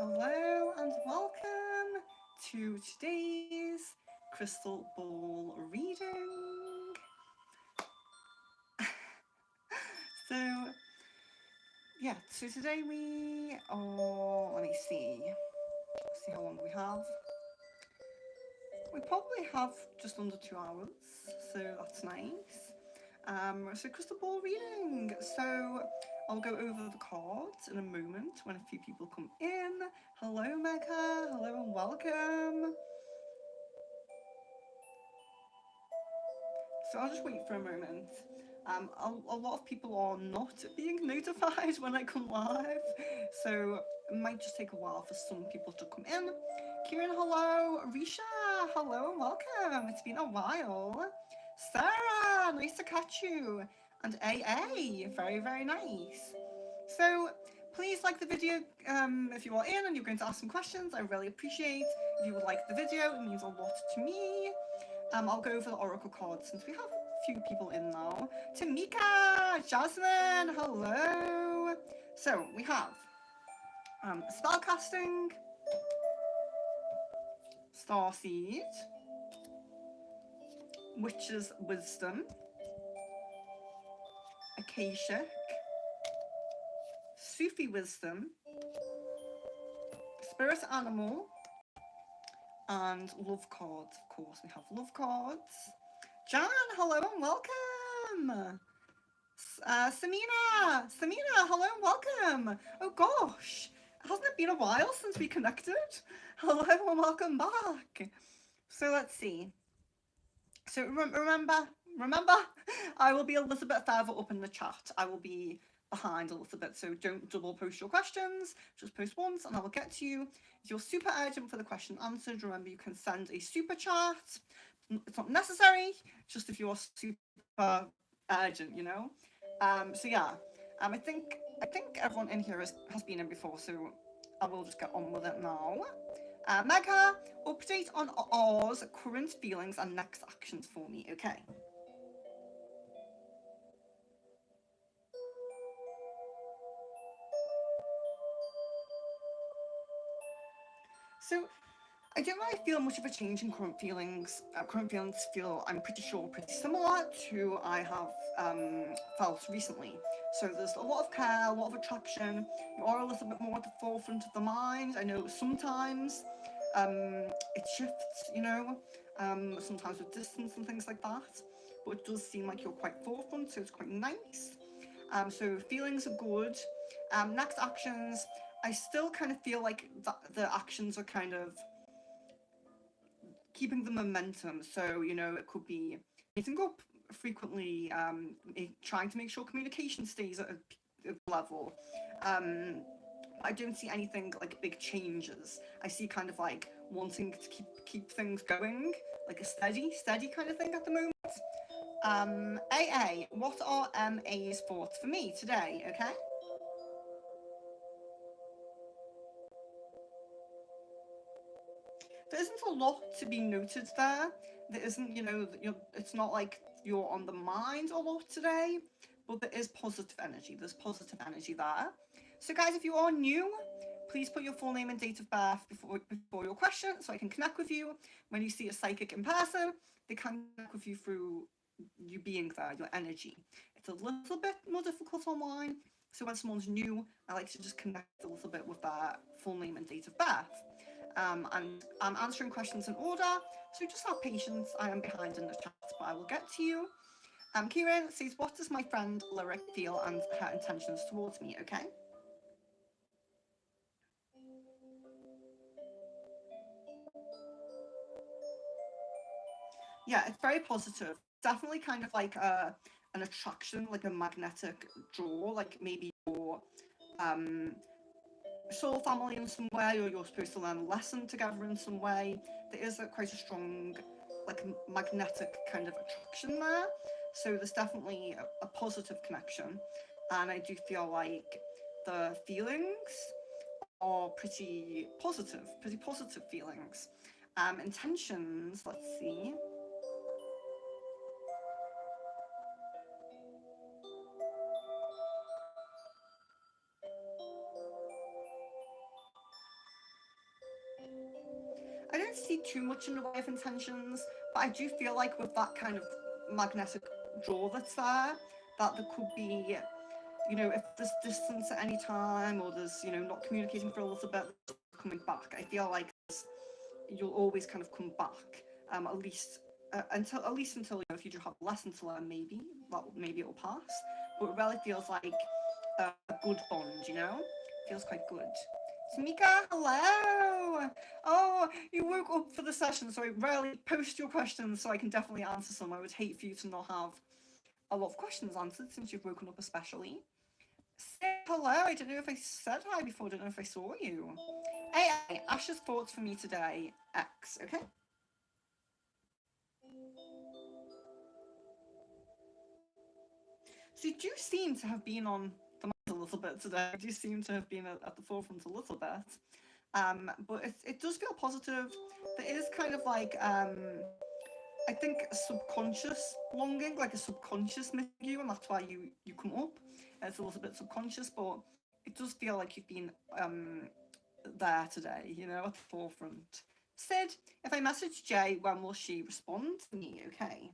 Hello and welcome to today's crystal ball reading. So, so today we are, let me see how long we have. We probably have just under 2 hours, so that's nice. So crystal ball reading. So I'll go over the cards in a moment when a few people come in. Hello, Megha. Hello and welcome. So I'll just wait for a moment. A lot of people are not being notified when I come live, so it might just take a while for some people to come in. Kieran, hello. Risha, hello and welcome. It's been a while. Sarah, nice to catch you. And AA, very, very nice. So please like the video if you are in and you're going to ask some questions. I really appreciate if you would like the video. It means a lot to me. I'll go over the oracle cards since we have a few people in now. Tamika, Jasmine, hello. So we have spellcasting, starseed, witch's wisdom, akashic, Sufi wisdom, spirit animal, and love cards. Of course, we have love cards. Jan, hello and welcome. Samina, hello and welcome. Oh gosh, hasn't it been a while since we connected? Hello and welcome back. So let's see. So remember, I will be a little bit further up in the chat. I will be behind a little bit, so don't double post your questions. Just post once and I will get to you. If you're super urgent for the question answered, remember you can send a super chat. It's not necessary, just if you're super urgent, you know. So yeah, I think everyone in here has been in before, so I will just get on with it now. Megha, update on R's current feelings and next actions for me, okay? So I don't really feel much of a change in current feelings. Current feelings feel, I'm pretty sure, pretty similar to I have felt recently. So there's a lot of care, a lot of attraction. You are a little bit more at the forefront of the mind. I know sometimes it shifts, sometimes with distance and things like that. But it does seem like you're quite forefront, so it's quite nice. So feelings are good. Next actions, I still kind of feel like the actions are kind of keeping the momentum. So, it could be meeting up frequently, trying to make sure communication stays at a level. I don't see anything like big changes. I see kind of like wanting to keep things going, like a steady kind of thing at the moment. AA, what are MA's thoughts for me today? Okay. There isn't a lot to be noted there. There isn't, it's not like you're on the mind a lot today, but there is positive energy. There's positive energy there. So, guys, if you are new, please put your full name and date of birth before your question so I can connect with you. When you see a psychic in person, they can connect with you through you being there, your energy. It's a little bit more difficult online. So, when someone's new, I like to just connect a little bit with their full name and date of birth. And I'm answering questions in order, so just have patience. I am behind in the chat, but I will get to you. Kieran says, what does my friend Lyric feel and her intentions towards me, okay? Yeah, it's very positive. Definitely kind of like an attraction, like a magnetic draw, like maybe your soul family in some way, or you're supposed to learn a lesson together in some way. There is quite a strong, like, magnetic kind of attraction there. So there's definitely a positive connection, and I do feel like the feelings are pretty positive feelings. Intentions, let's see. see too much in the way of intentions, but I do feel like with that kind of magnetic draw that's there, that there could be, you know, if there's distance at any time or there's, you know, not communicating for a little bit, coming back. I feel like you'll always kind of come back, at least until you know, if you do have a lesson to learn, maybe it'll pass. But it really feels like a good bond, you know? Feels quite good. Tamika, hello! Oh, you woke up for the session, so I rarely post your questions so I can definitely answer some. I would hate for you to not have a lot of questions answered since you've woken up especially. Say hello, I don't know if I said hi before, I don't know if I saw you. Hey, Ash's thoughts for me today, X, okay? So you do seem to have been on the mind a little bit today. You do seem to have been at the forefront a little bit. But it does feel positive. There is kind of like, I think a subconscious longing, like a subconscious missing you, and that's why you come up. It's a little bit subconscious, but it does feel like you've been there today, you know, at the forefront. Sid, if I message Jay, when will she respond to me? Okay.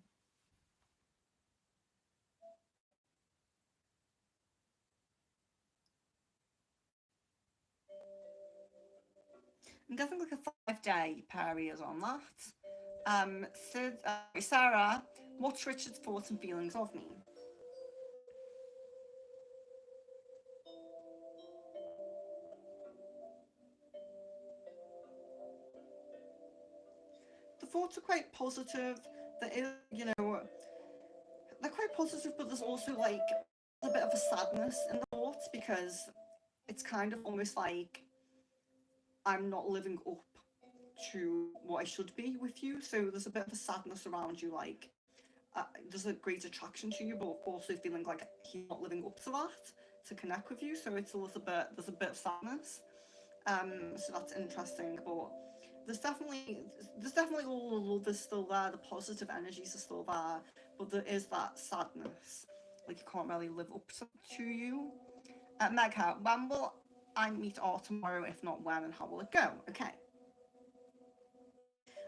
I'm guessing like a 5-day period on that. Sid, Sarah, what's Richard's thoughts and feelings of me? The thoughts are quite positive. There is, you know, they're quite positive, but there's also like a bit of a sadness in the thoughts because it's kind of almost like I'm not living up to what I should be with you. So there's a bit of a sadness around you, like there's a great attraction to you, but also feeling like he's not living up to that to connect with you. So it's a little bit, there's a bit of sadness. So that's interesting, but there's definitely all the love is still there, the positive energies are still there, but there is that sadness, like you can't really live up to you. Megha, when will I meet R tomorrow? If not, when and how will it go? Okay.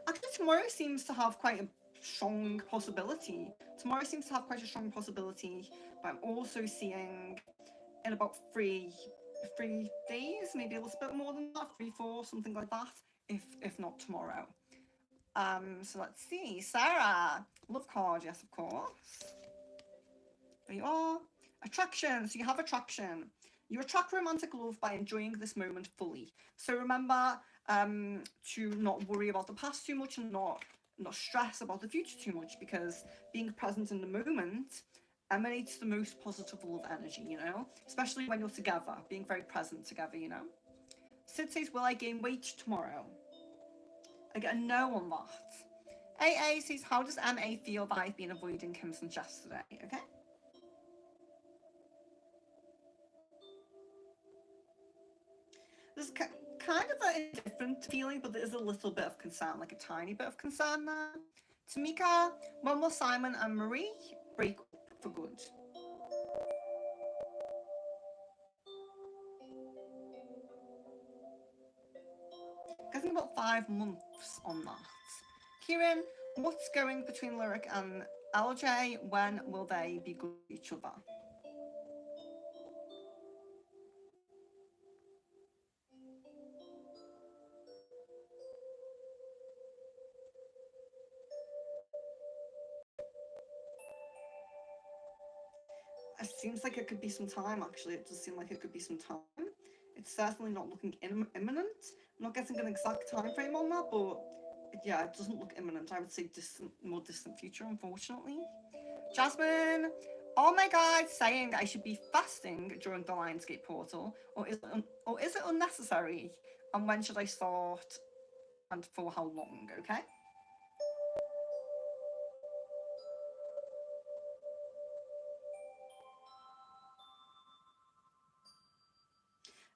Actually, tomorrow seems to have quite a strong possibility. Tomorrow seems to have quite a strong possibility, but I'm also seeing in about three days, maybe a little bit more than that, 3, 4, something like that, if not tomorrow. So let's see. Sarah, love card, yes, of course. There you are. Attraction. So you have attraction. You attract romantic love by enjoying this moment fully. So remember to not worry about the past too much and not stress about the future too much, because being present in the moment emanates the most positive love energy, you know, especially when you're together, being very present together, you know. Sid says, will I gain weight tomorrow? I get a no on that. AA says, how does MA feel that I've been avoiding him since yesterday? Okay. There's kind of a different feeling, but there is a little bit of concern, like a tiny bit of concern there. Tamika, when will Simon and Marie break up for good? Getting about 5 months on that. Kieran, what's going between Lyric and LJ? When will they be good with each other? It seems like it could be some time, actually. It does seem like it could be some time. It's certainly not looking imminent. I'm not getting an exact time frame on that, but yeah, it doesn't look imminent. I would say more distant future, unfortunately. Jasmine, are my guides saying I should be fasting during the Lionsgate portal, or is it unnecessary? And when should I start, and for how long? Okay.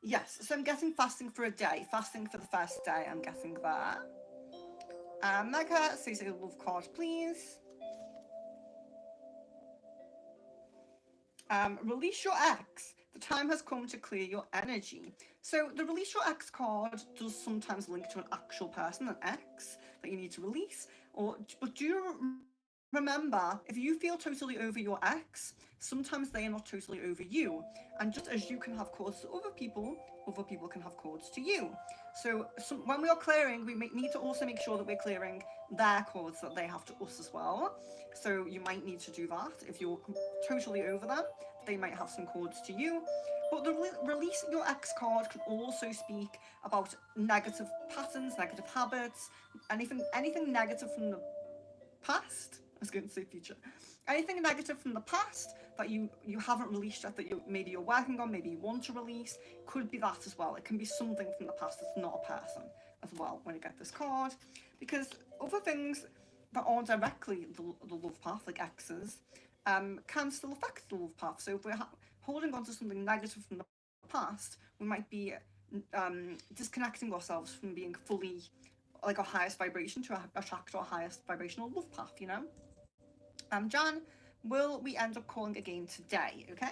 Yes, so I'm guessing fasting for a day. Fasting for the first day, I'm guessing there. Mega, says a love card, please. Release your ex. The time has come to clear your energy. So the release your ex card does sometimes link to an actual person, an ex that you need to release. But do you remember, if you feel totally over your ex, sometimes they are not totally over you. And just as you can have cords to other people can have cords to you. So when we are clearing, we need to also make sure that we're clearing their cords that they have to us as well. So you might need to do that if you're totally over them. They might have some cords to you. But the release your ex card can also speak about negative patterns, negative habits, anything negative from the past. I was going to say future. Anything negative from the past that you haven't released yet, that maybe you're working on, maybe you want to release, could be that as well. It can be something from the past that's not a person as well when you get this card, because other things that aren't directly the love path, like exes, can still affect the love path. So if we're holding on to something negative from the past, we might be disconnecting ourselves from being fully like our highest vibration to attract our highest vibrational love path, you know? Jan, will we end up calling again today, okay?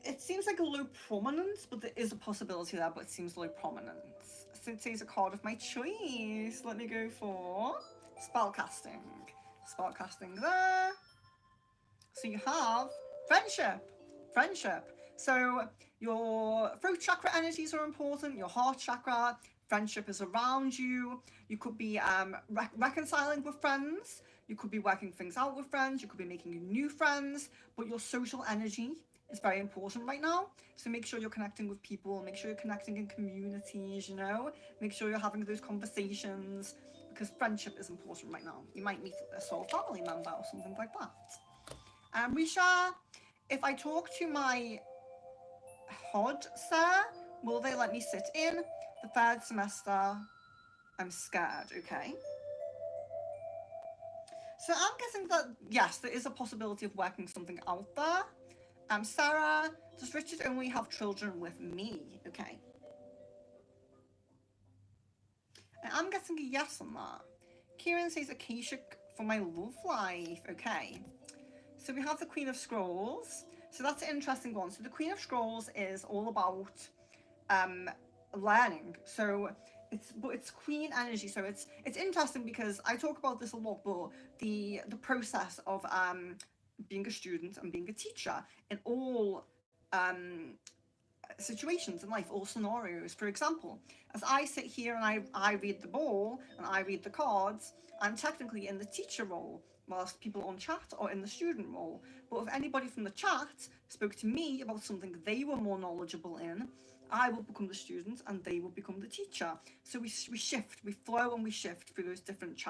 It seems like a low prominence, but there is a possibility there, but it seems low prominence. So it says a card of my choice. Let me go for spellcasting. Spellcasting there. So you have friendship. So your throat chakra energies are important, your heart chakra, friendship is around you. You could be reconciling with friends, you could be working things out with friends, you could be making new friends, but your social energy is very important right now. So make sure you're connecting with people, make sure you're connecting in communities, you know, make sure you're having those conversations, because friendship is important right now. You might meet a soul family member or something like that. Risha, if I talk to my HOD, sir, will they let me sit in the third semester? I'm scared, okay. So I'm guessing that, yes, there is a possibility of working something out there. Sarah, does Richard only have children with me? Okay. And I'm guessing a yes on that. Kieran says Akashic for my love life. Okay. So we have the Queen of Scrolls. So that's an interesting one. So the Queen of Scrolls is all about learning. So it's queen energy. So it's interesting because I talk about this a lot, but the process of being a student and being a teacher in all situations in life, all scenarios. For example, as I sit here and I read the ball and I read the cards, I'm technically in the teacher role, whilst people on chat are in the student role. But if anybody from the chat spoke to me about something they were more knowledgeable in, I will become the student and they will become the teacher. So we shift, we flow and we shift through those different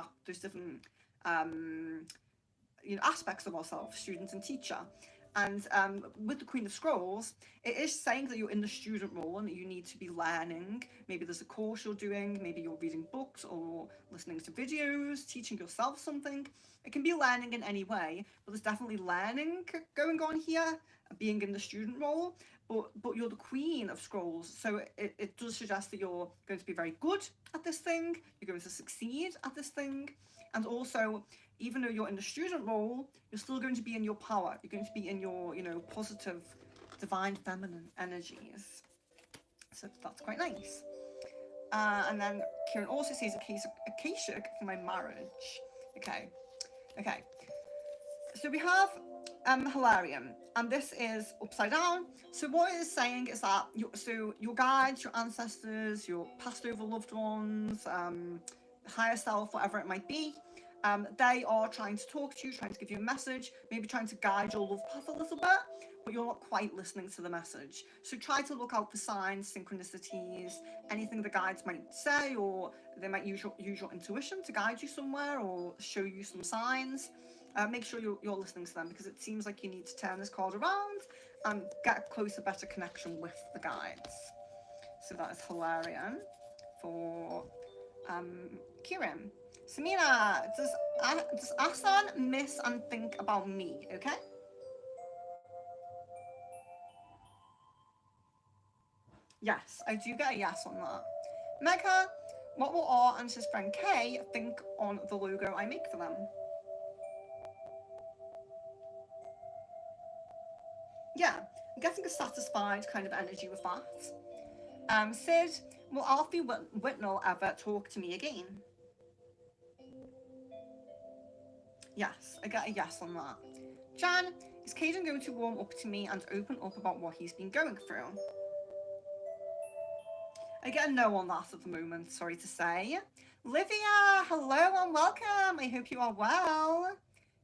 aspects of ourselves, student and teacher. And with the Queen of Scrolls, it is saying that you're in the student role and that you need to be learning. Maybe there's a course you're doing, maybe you're reading books or listening to videos, teaching yourself something. It can be learning in any way, but there's definitely learning going on here, being in the student role. But you're the Queen of Scrolls, so it does suggest that you're going to be very good at this thing, you're going to succeed at this thing, and also, even though you're in the student role, you're still going to be in your power. You're going to be in your, positive, divine feminine energies. So that's quite nice. And then Kieran also says Akashic for my marriage. Okay. So we have Hilarion, and this is upside down. So what it is saying is that your guides, your ancestors, your passed over loved ones, higher self, whatever it might be, they are trying to talk to you, trying to give you a message, maybe trying to guide your love path a little bit, but you're not quite listening to the message. So try to look out for signs, synchronicities, anything the guides might say, or they might use your intuition to guide you somewhere or show you some signs. Make sure you're listening to them, because it seems like you need to turn this card around and get a closer, better connection with the guides. So that is Hilarion for Kieran. Samira, does Asan miss and think about me, okay? Yes, I do get a yes on that. Megha, what will R and his friend Kay think on the logo I make for them? I'm getting a satisfied kind of energy with that. Sid, will Alfie Whitnell ever talk to me again? Yes, I get a yes on that. Jan, is Caden going to warm up to me and open up about what he's been going through? I get a no on that at the moment, sorry to say. Livia, hello and welcome. I hope you are well.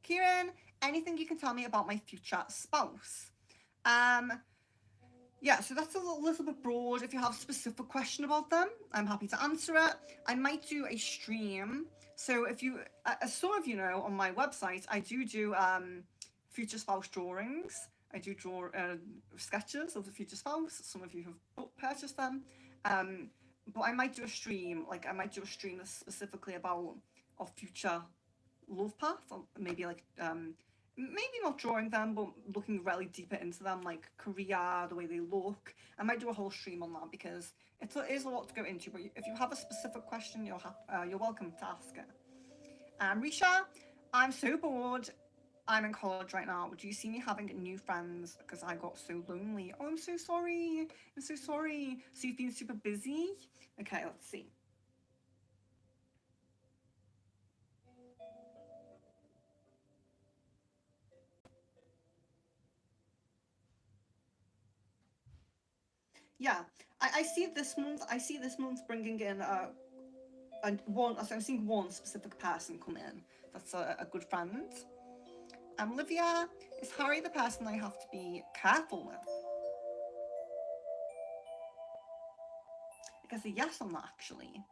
Kieran, anything you can tell me about my future spouse? Yeah, so that's a little bit broad. If you have a specific question about them, I'm happy to answer it. I might do a stream. So if you, as some of you know, on my website, I do future spouse drawings. I do draw sketches of the future spouse. Some of you have purchased them. But I might do a stream, like I might do a stream that's specifically about our future love path, or maybe like maybe not drawing them, but looking really deeper into them, like career, the way they look. I might do a whole stream on that because it is a lot to go into. But if you have a specific question, you're welcome to ask it. Risha, I'm so bored. I'm in college right now. Do you see me having new friends because I got so lonely? Oh, I'm so sorry. I'm so sorry. So you've been super busy? Okay, let's see. Yeah, I see this month. I see this month bringing in one. So I'm seeing one specific person come in. That's a good friend. Olivia, is Harry the person I have to be careful with? I guess a yes on that actually.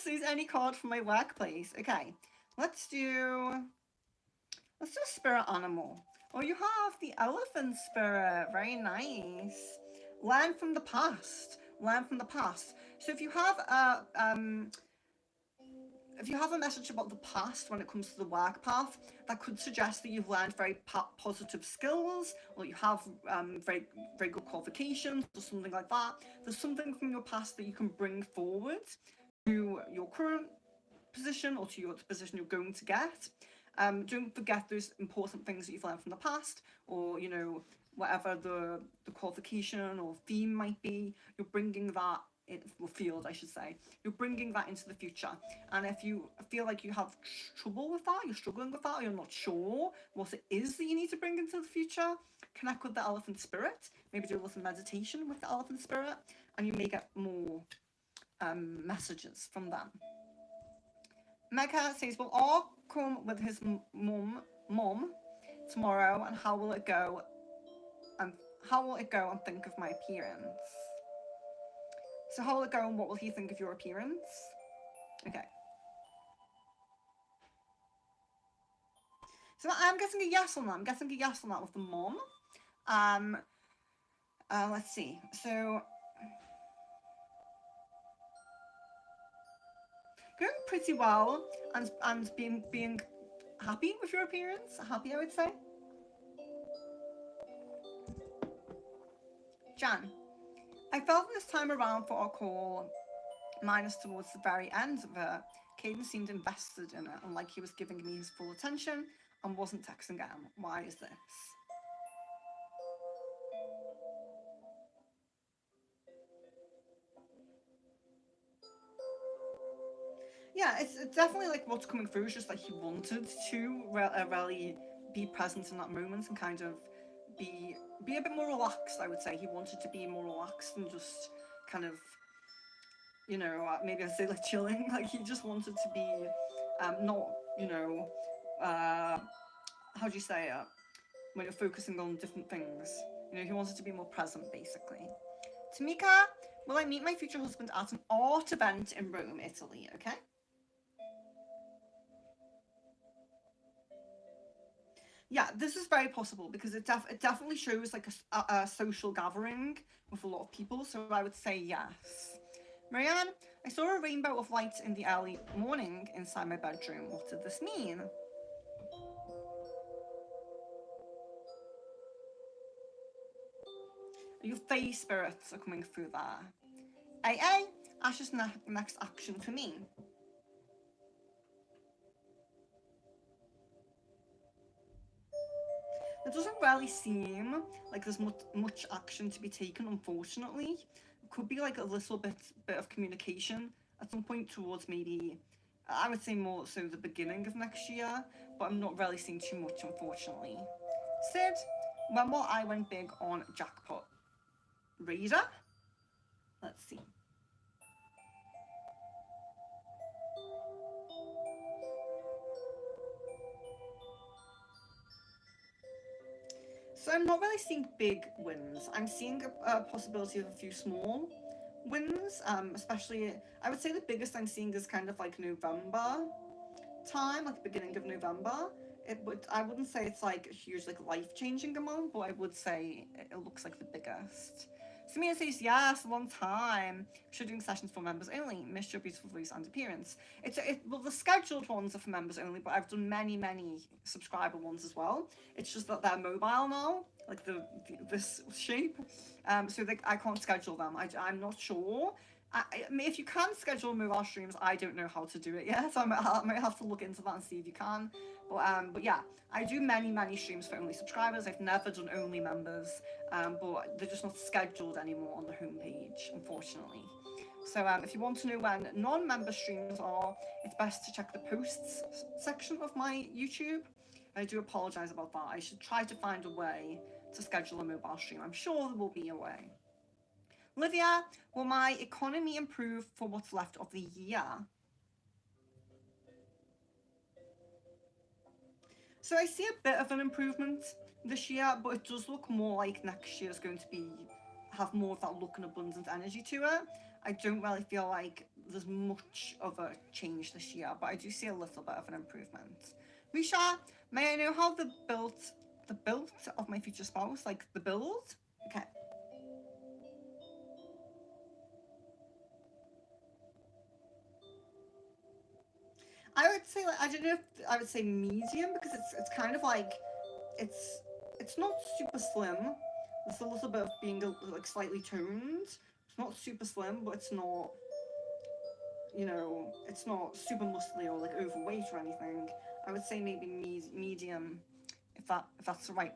So is any card from my workplace? Okay, let's do a spirit animal. Oh, you have the elephant spirit. Very nice. Learn from the past. Learn from the past. So if you have a message about the past when it comes to the work path, that could suggest that you've learned very positive skills, or you have very very good qualifications, or something like that. There's something from your past that you can bring forward to your current position or to the position you're going to get. Don't forget those important things that you've learned from the past, or whatever the qualification or theme might be. You're bringing that field, I should say. You're bringing that into the future. And if you feel like you have trouble with that, you're struggling with that, or you're not sure what it is that you need to bring into the future, connect with the elephant spirit. Maybe do a little meditation with the elephant spirit, and you may get more messages from them. Mecca says, will all come with his mum tomorrow, and how will it go? And how will it go and think of my appearance? So how will it go and what will he think of your appearance? Okay. So I'm getting a yes on that. I'm getting a yes on that with the mum. Let's see. So going pretty well, and being happy with your appearance. Happy, I would say. Jan, I felt this time around for our call, minus towards the very end of it, Caden seemed invested in it and like he was giving me his full attention and wasn't texting him. Why is this? Yeah, it's definitely like what's coming through is just like he wanted to really be present in that moment and kind of be a bit more relaxed. I would say he wanted to be more relaxed and just kind of maybe I'd say like chilling. Like he just wanted to be not how do you say it when you're focusing on different things. He wanted to be more present basically. Tamika, will I meet my future husband at an art event in Rome, Italy? Okay. Yeah, this is very possible because it definitely shows like a social gathering with a lot of people. So I would say yes. Marianne, I saw a rainbow of light in the early morning inside my bedroom. What did this mean? Your fae spirits are coming through there. AA, Ash's next action for me. It doesn't really seem like there's much action to be taken, unfortunately. It could be like a little bit of communication at some point towards maybe, I would say more so the beginning of next year, but I'm not really seeing too much, unfortunately. Sid, when will I went big on jackpot? Raider? Let's see. So I'm not really seeing big wins. I'm seeing a possibility of a few small wins, especially I would say the biggest I'm seeing is kind of like November time, like beginning of November. I wouldn't say it's like a huge like life changing amount, but I would say it looks like the biggest. Samina says yes, long time. Should doing sessions for members only. Missed your beautiful voice and appearance. Well, the scheduled ones are for members only, but I've done many subscriber ones as well. It's just that they're mobile now, like this shape. So I can't schedule them. I'm not sure. I mean, if you can schedule mobile streams, I don't know how to do it yet. So I might have to look into that and see if you can. But yeah, I do many streams for only subscribers. I've never done only members, but they're just not scheduled anymore on the homepage, unfortunately. So if you want to know when non-member streams are, it's best to check the posts section of my YouTube. I do apologise about that. I should try to find a way to schedule a mobile stream. I'm sure there will be a way. Livia, will my economy improve for what's left of the year? So I see a bit of an improvement this year, but it does look more like next year is going to have more of that luck and abundant energy to it. I don't really feel like there's much of a change this year, but I do see a little bit of an improvement. Risha, may I know how the build of my future spouse, like the build? Okay. I would say like I don't know if I would say medium because it's kind of like it's it's not super slim. There's a little bit of being like slightly toned. It's not super slim, but it's not it's not super muscly or like overweight or anything. I would say maybe medium, if that's the right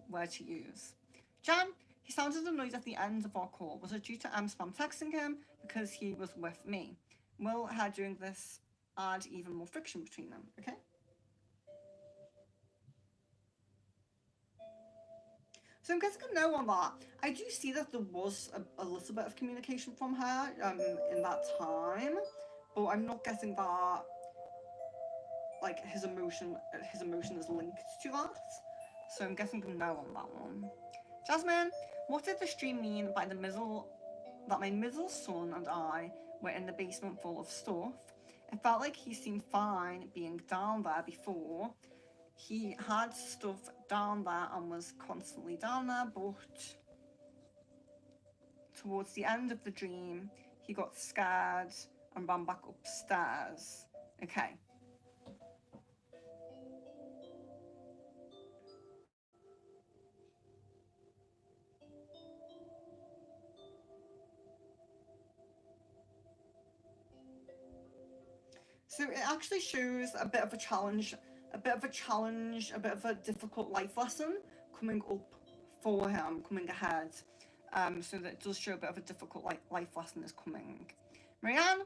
word to use. Jan, he sounded annoyed at the end of our call. Was it due to spam texting him because he was with me? Will her doing this add even more friction between them? Okay. So I'm getting a no on that. I do see that there was a little bit of communication from her in that time, but I'm not getting that like his emotion is linked to that. So I'm guessing a no on that one. Jasmine, what did the stream mean by that my middle son and I were in the basement full of stuff? It felt like he seemed fine being down there before. He had stuff down there and was constantly down there, but towards the end of the dream, he got scared and ran back upstairs. Okay. So it actually shows a bit of a challenge, a bit of a difficult life lesson coming up for him, coming ahead. So that it does show a bit of a difficult life lesson is coming. Marianne,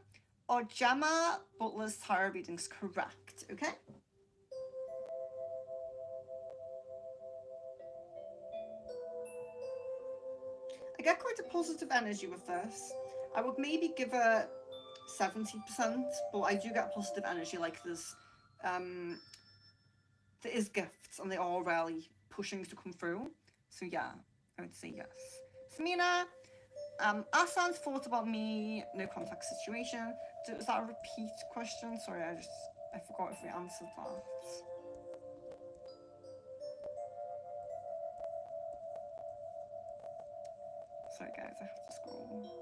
or Gemma Butler's tarot readings correct? Okay. I get quite a positive energy with this. I would maybe give it 70%, but I do get positive energy. Like um, there is gifts, and they are really pushing to come through. So yeah, I would say yes. Samina, Asan's thought about me, no contact situation. Was that a repeat question? Sorry, I forgot if we answered that. Sorry guys, I have to scroll.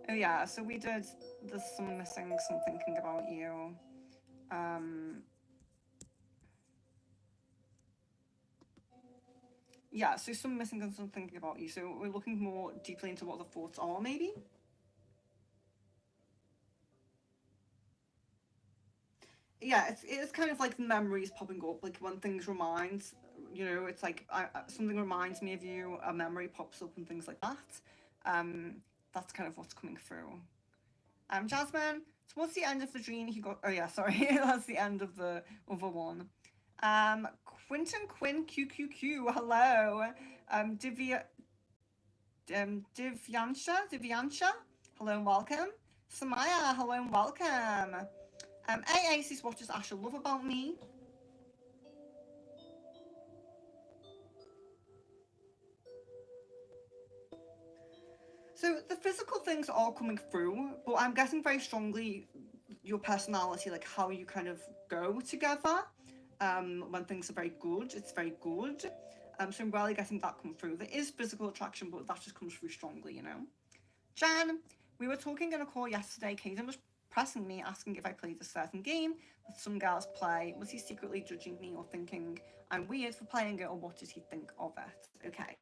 Oh yeah, so we did. There's some missing, some thinking about you. Yeah, so some missing and some thinking about you. So we're looking more deeply into what the thoughts are, maybe. Yeah, it's kind of like memories popping up, like when things you know, it's like something reminds me of you, a memory pops up and things like that. Um, that's kind of what's coming through. Jasmine, towards the end of the dream, he got. Oh yeah, sorry, that's the end of the other one. Quinton Quinn QQQ, hello. Divya, Divyansha, hello and welcome. Samaya, hello and welcome. AA says, what does Asher love about me? So the physical things are coming through, but I'm guessing very strongly your personality, like how you kind of go together. When things are very good, it's very good. So I'm really getting that come through. There is physical attraction, but that just comes through strongly, you know. Jan, we were talking in a call yesterday. Caden was pressing me, asking if I played a certain game that some girls play. Was he secretly judging me or thinking I'm weird for playing it, or what did he think of it? Okay.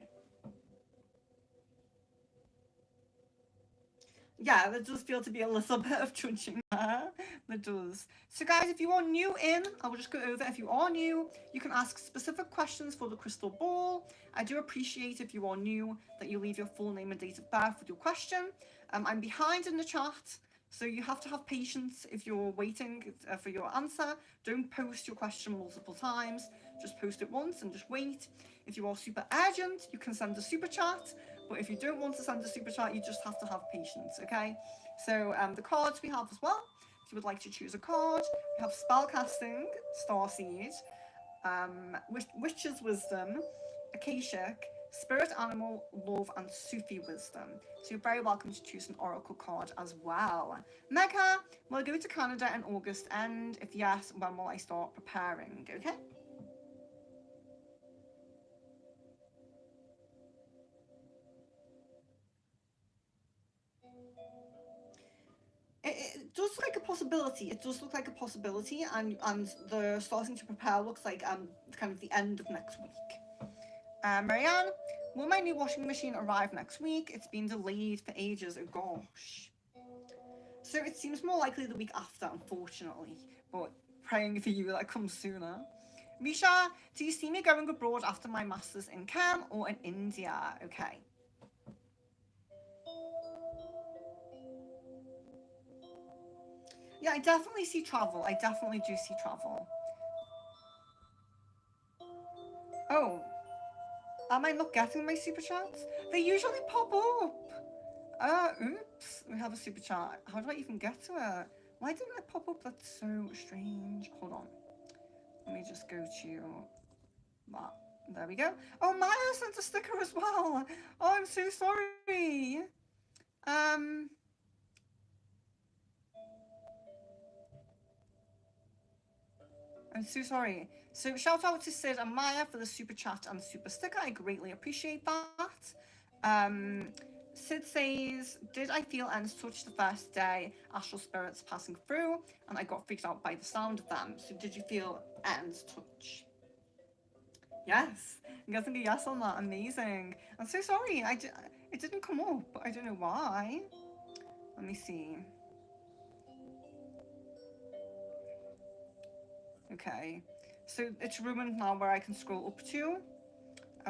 Yeah, there does feel to be a little bit of judging there. There does. So, guys, if you are new in, I will just go over. If you are new, you can ask specific questions for the crystal ball. I do appreciate if you are new that you leave your full name and date of birth with your question. I'm behind in the chat, so you have to have patience if you're waiting for your answer. Don't post your question multiple times. Just post it once and just wait. If you are super urgent, you can send a super chat. But if you don't want to send a super chat, you just have to have patience, okay? So the cards we have as well. If you would like to choose a card, we have Spellcasting, Starseed, Witch's Wisdom, Akashic, Spirit Animal, Love, and Sufi Wisdom. So you're very welcome to choose an Oracle card as well. Mecca, will I go to Canada in August? And if yes, when will I start preparing? Okay? It does look like a possibility. It does look like a possibility, and the starting to prepare looks like kind of the end of next week. Marianne, will my new washing machine arrive next week? It's been delayed for ages. Oh gosh. So it seems more likely the week after, unfortunately. But praying for you that it comes sooner. Misha, do you see me going abroad after my masters in Cam or in India? Okay. Yeah, I definitely see travel. I definitely do see travel. Oh, am I not getting my super chats? They usually pop up. Oops. We have a super chat. How do I even get to it? Why didn't it pop up? That's so strange. Hold on. Let me just go to that. There we go. Oh, Maya sent a sticker as well. Oh, I'm so sorry. Um, I'm so sorry. So shout out to Sid and Maya for the super chat and super sticker. I greatly appreciate that. Um, Sid says, did I feel Ends touch the first day astral spirits passing through and I got freaked out by the sound of them? So did you feel Ends touch? Yes. I'm getting a yes on that. Amazing. I'm so sorry. It didn't come up. I don't know why. Let me see. Okay. So it's ruined now where I can scroll up to,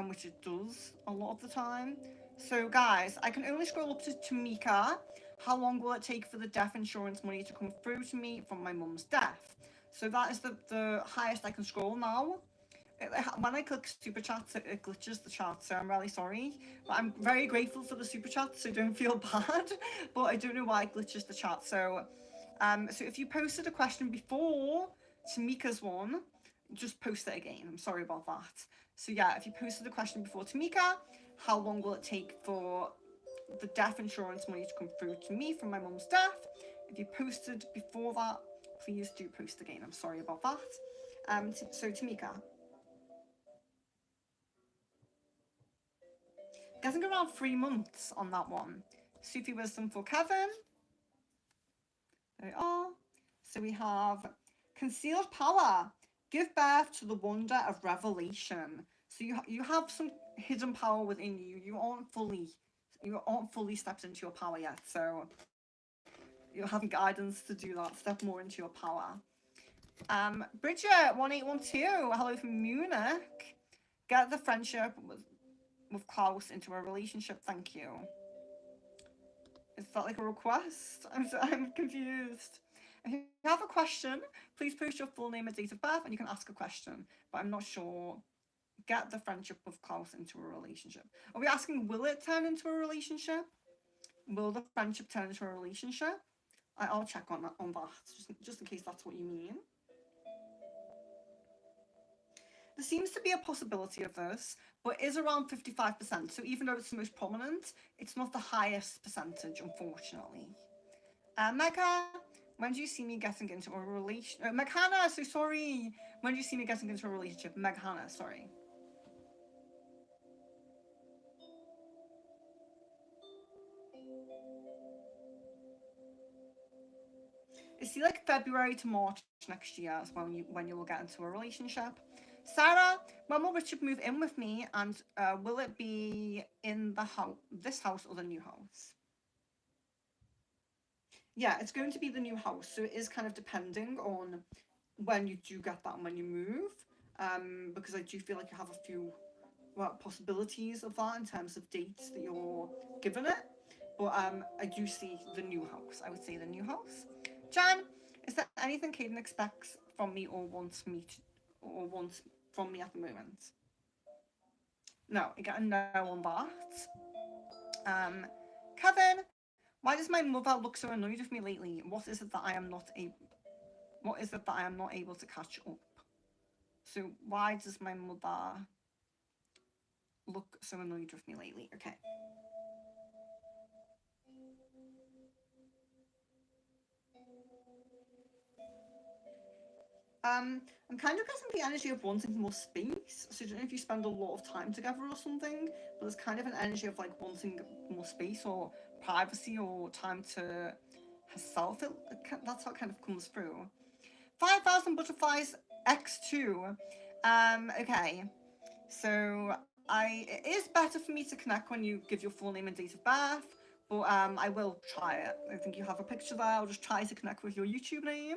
which it does a lot of the time. So guys, I can only scroll up to Tamika. How long will it take for the death insurance money to come through to me from my mum's death? So that is the highest I can scroll now. When I click super chats, it glitches the chat, so I'm really sorry. But I'm very grateful for the super chat, so don't feel bad. But I don't know why it glitches the chat. So if you posted a question before Tamika's one, just post it again. I'm sorry about that. So yeah, if you posted a question before Tamika, how long will it take for the death insurance money to come through to me from my mum's death? If you posted before that, please do post again. I'm sorry about that. So Tamika, getting around 3 months on that one. Sufi wisdom for Kevin. There we are. So we have concealed power. Give birth to the wonder of revelation. So you have some hidden power within you. You aren't fully stepped into your power yet. So you're having guidance to do that. Step more into your power. Bridget 1812. Hello from Munich. Get the friendship with Klaus into a relationship. Thank you. Is that like a request? I'm confused. If you have a question, please post your full name and date of birth and you can ask a question. But I'm not sure. Get the friendship with Klaus into a relationship. Are we asking, will it turn into a relationship? Will the friendship turn into a relationship? I'll check on that, just in case that's what you mean. There seems to be a possibility of this, but it is around 55%. So even though it's the most prominent, it's not the highest percentage, unfortunately. Mecca, when do you see me getting into a relation? Meghana, so sorry. When do you see me getting into a relationship? Meghana, sorry. It's like February to March next year is when you will get into a relationship. Sarah, when will Richard move in with me, and will it be in the house, this house, or the new house? Yeah, it's going to be the new house, so it is kind of depending on when you do get that and when you move, because I do feel like you have a few possibilities of that in terms of dates that you're given it. But I do see the new house. I would say the new house. Jan, is there anything Caden expects from me or wants from me at the moment? No, I get a no on that. Kevin, why does my mother look so annoyed with me lately? What is it that I am not able to catch up? So why does my mother look so annoyed with me lately? Okay. I'm kind of getting the energy of wanting more space. So I don't know if you spend a lot of time together or something, but there's kind of an energy of like wanting more space or privacy or time to herself. That's how it kind of comes through. 5,000 butterflies X2. Okay. So it is better for me to connect when you give your full name and date of birth, but I will try it. I think you have a picture there. I'll just try to connect with your YouTube name.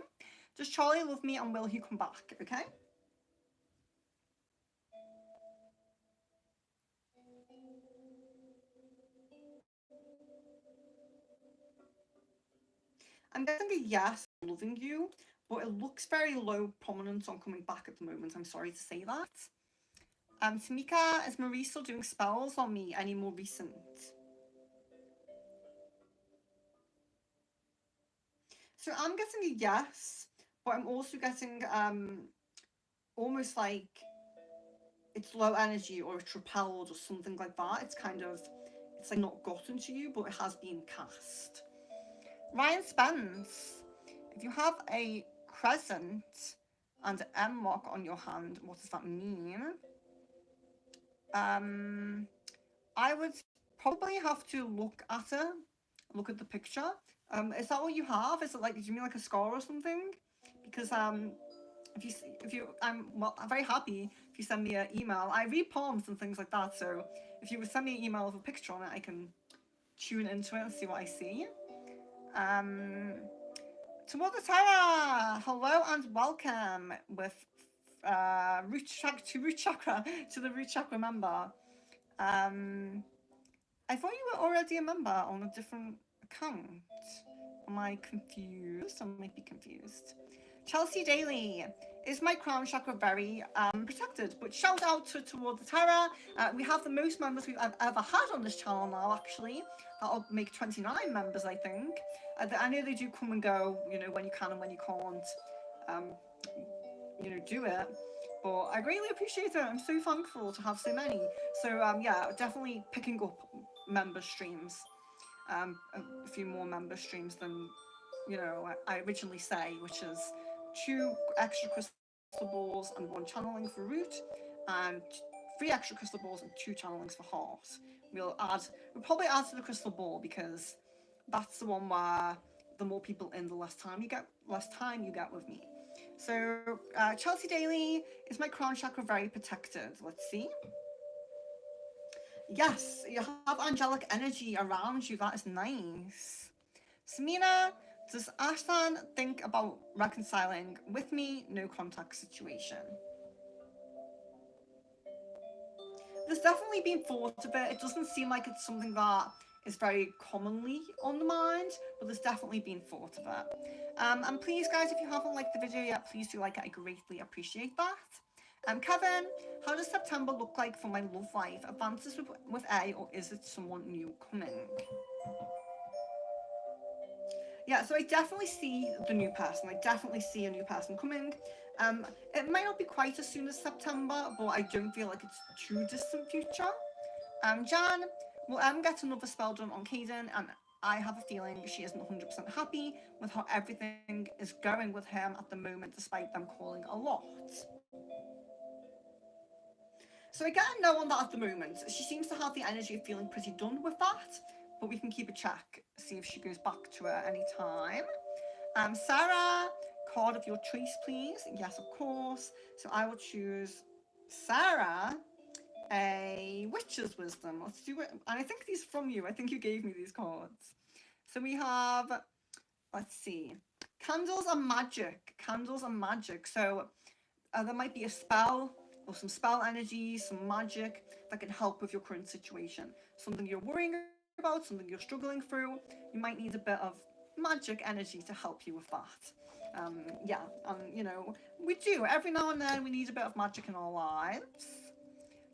Does Charlie love me and will he come back? Okay. I'm getting a yes, loving you, but it looks very low prominence on coming back at the moment. I'm sorry to say that. Tamika, is Marie still doing spells on me? Any more recent? So I'm getting a yes, but I'm also getting almost like it's low energy or it's repelled or something like that. It's like not gotten to you, but it has been cast. Ryan Spence, if you have a crescent and an M mark on your hand, what does that mean? I would probably have to look at it, look at the picture. Is that what you have? Is it like, do you mean like a scar or something? Because I'm very happy if you send me an email. I read palms and things like that, so if you would send me an email with a picture on it, I can tune into it and see what I see. Toward the Tara, hello and welcome with root chakra to the root chakra member. I thought you were already a member on a different account. Am I confused? I might be confused. Chelsea Daly, is my crown chakra very protected? But shout out Toward the Terror. We have the most members we've ever had on this channel now, actually. That'll make 29 members, I think. I know they do come and go, when you can and when you can't, do it. But I greatly appreciate it. I'm so thankful to have so many. So yeah, definitely picking up member streams. A few more member streams than I originally say, which is 2 extra crystal balls and 1 channeling for root, and 3 extra crystal balls and 2 channelings for heart. We'll probably add to the crystal ball because that's the one where the more people in, the less time you get with me. So Chelsea Daly, is my crown chakra very protected? Let's see. Yes, you have angelic energy around you. That is nice. Samina, does Ashton think about reconciling with me? No contact situation. there's definitely been thought of it. It doesn't seem like it's something that is very commonly on the mind, but there's definitely been thought of it. And please, guys, if you haven't liked the video yet, please do like it. I greatly appreciate that. Kevin, how does September look like for my love life? Advances with A, or is it someone new coming? Yeah, so I definitely see the new person. I definitely see a new person coming. It might not be quite as soon as September, but I don't feel like it's too distant future. Jan, will Em get another spell done on Caden? And I have a feeling she isn't 100% happy with how everything is going with him at the moment, despite them calling a lot. So I get a no on that at the moment. She seems to have the energy of feeling pretty done with that, but we can keep a check, see if she goes back to it any time. Sarah, card of your choice, please. Yes, of course. So I will choose Sarah, a witch's wisdom. Let's do it. And I think these are from you. I think you gave me these cards. So we have, let's see, candles are magic. Candles are magic. So there might be a spell or some spell energy, some magic that can help with your current situation. Something you're worrying about, something you're struggling through. You might need a bit of magic energy to help you with that. Yeah, and you know, we do. Every now and then we need a bit of magic in our lives.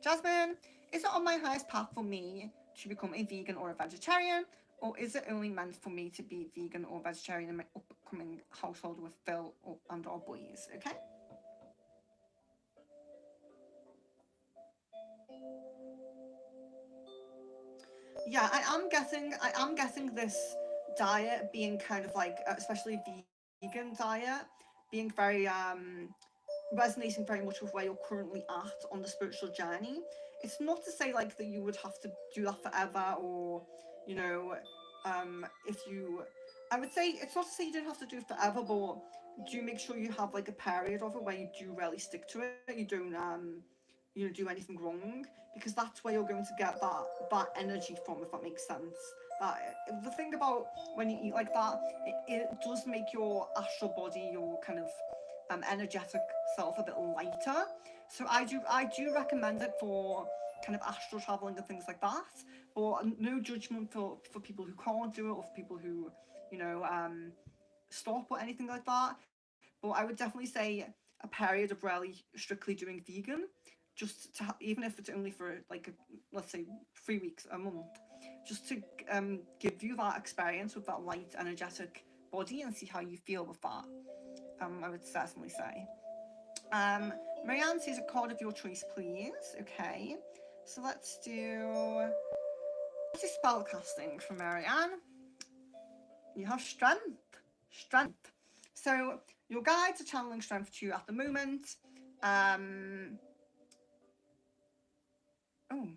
Jasmine, is it on my highest path for me to become a vegan or a vegetarian? Or is it only meant for me to be vegan or vegetarian in my upcoming household with Phil and our boys? Okay. Yeah, I am getting this diet being kind of like, especially vegan diet, being very resonating very much with where you're currently at on the spiritual journey. It's not to say like that you would have to do that forever, or you know, if you, I would say it's not to say you don't have to do it forever, but do make sure you have like a period of it where you do really stick to it. You don't do anything wrong, because that's where you're going to get that energy from, if that makes sense. That the thing about when you eat like that, it does make your astral body, your kind of energetic self, a bit lighter. So I do recommend it for kind of astral traveling and things like that. But no judgment for people who can't do it, or for people who, you know, stop or anything like that. But I would definitely say a period of really strictly doing vegan, just to even if it's only for like let's say 3 weeks, a month, just to give you that experience with that light energetic body and see how you feel with that. I would certainly say. Marianne says a card of your choice, please. Okay, so let's do spell casting for Marianne. You have strength. Strength. So your guides are channeling strength to you at the moment. Oh,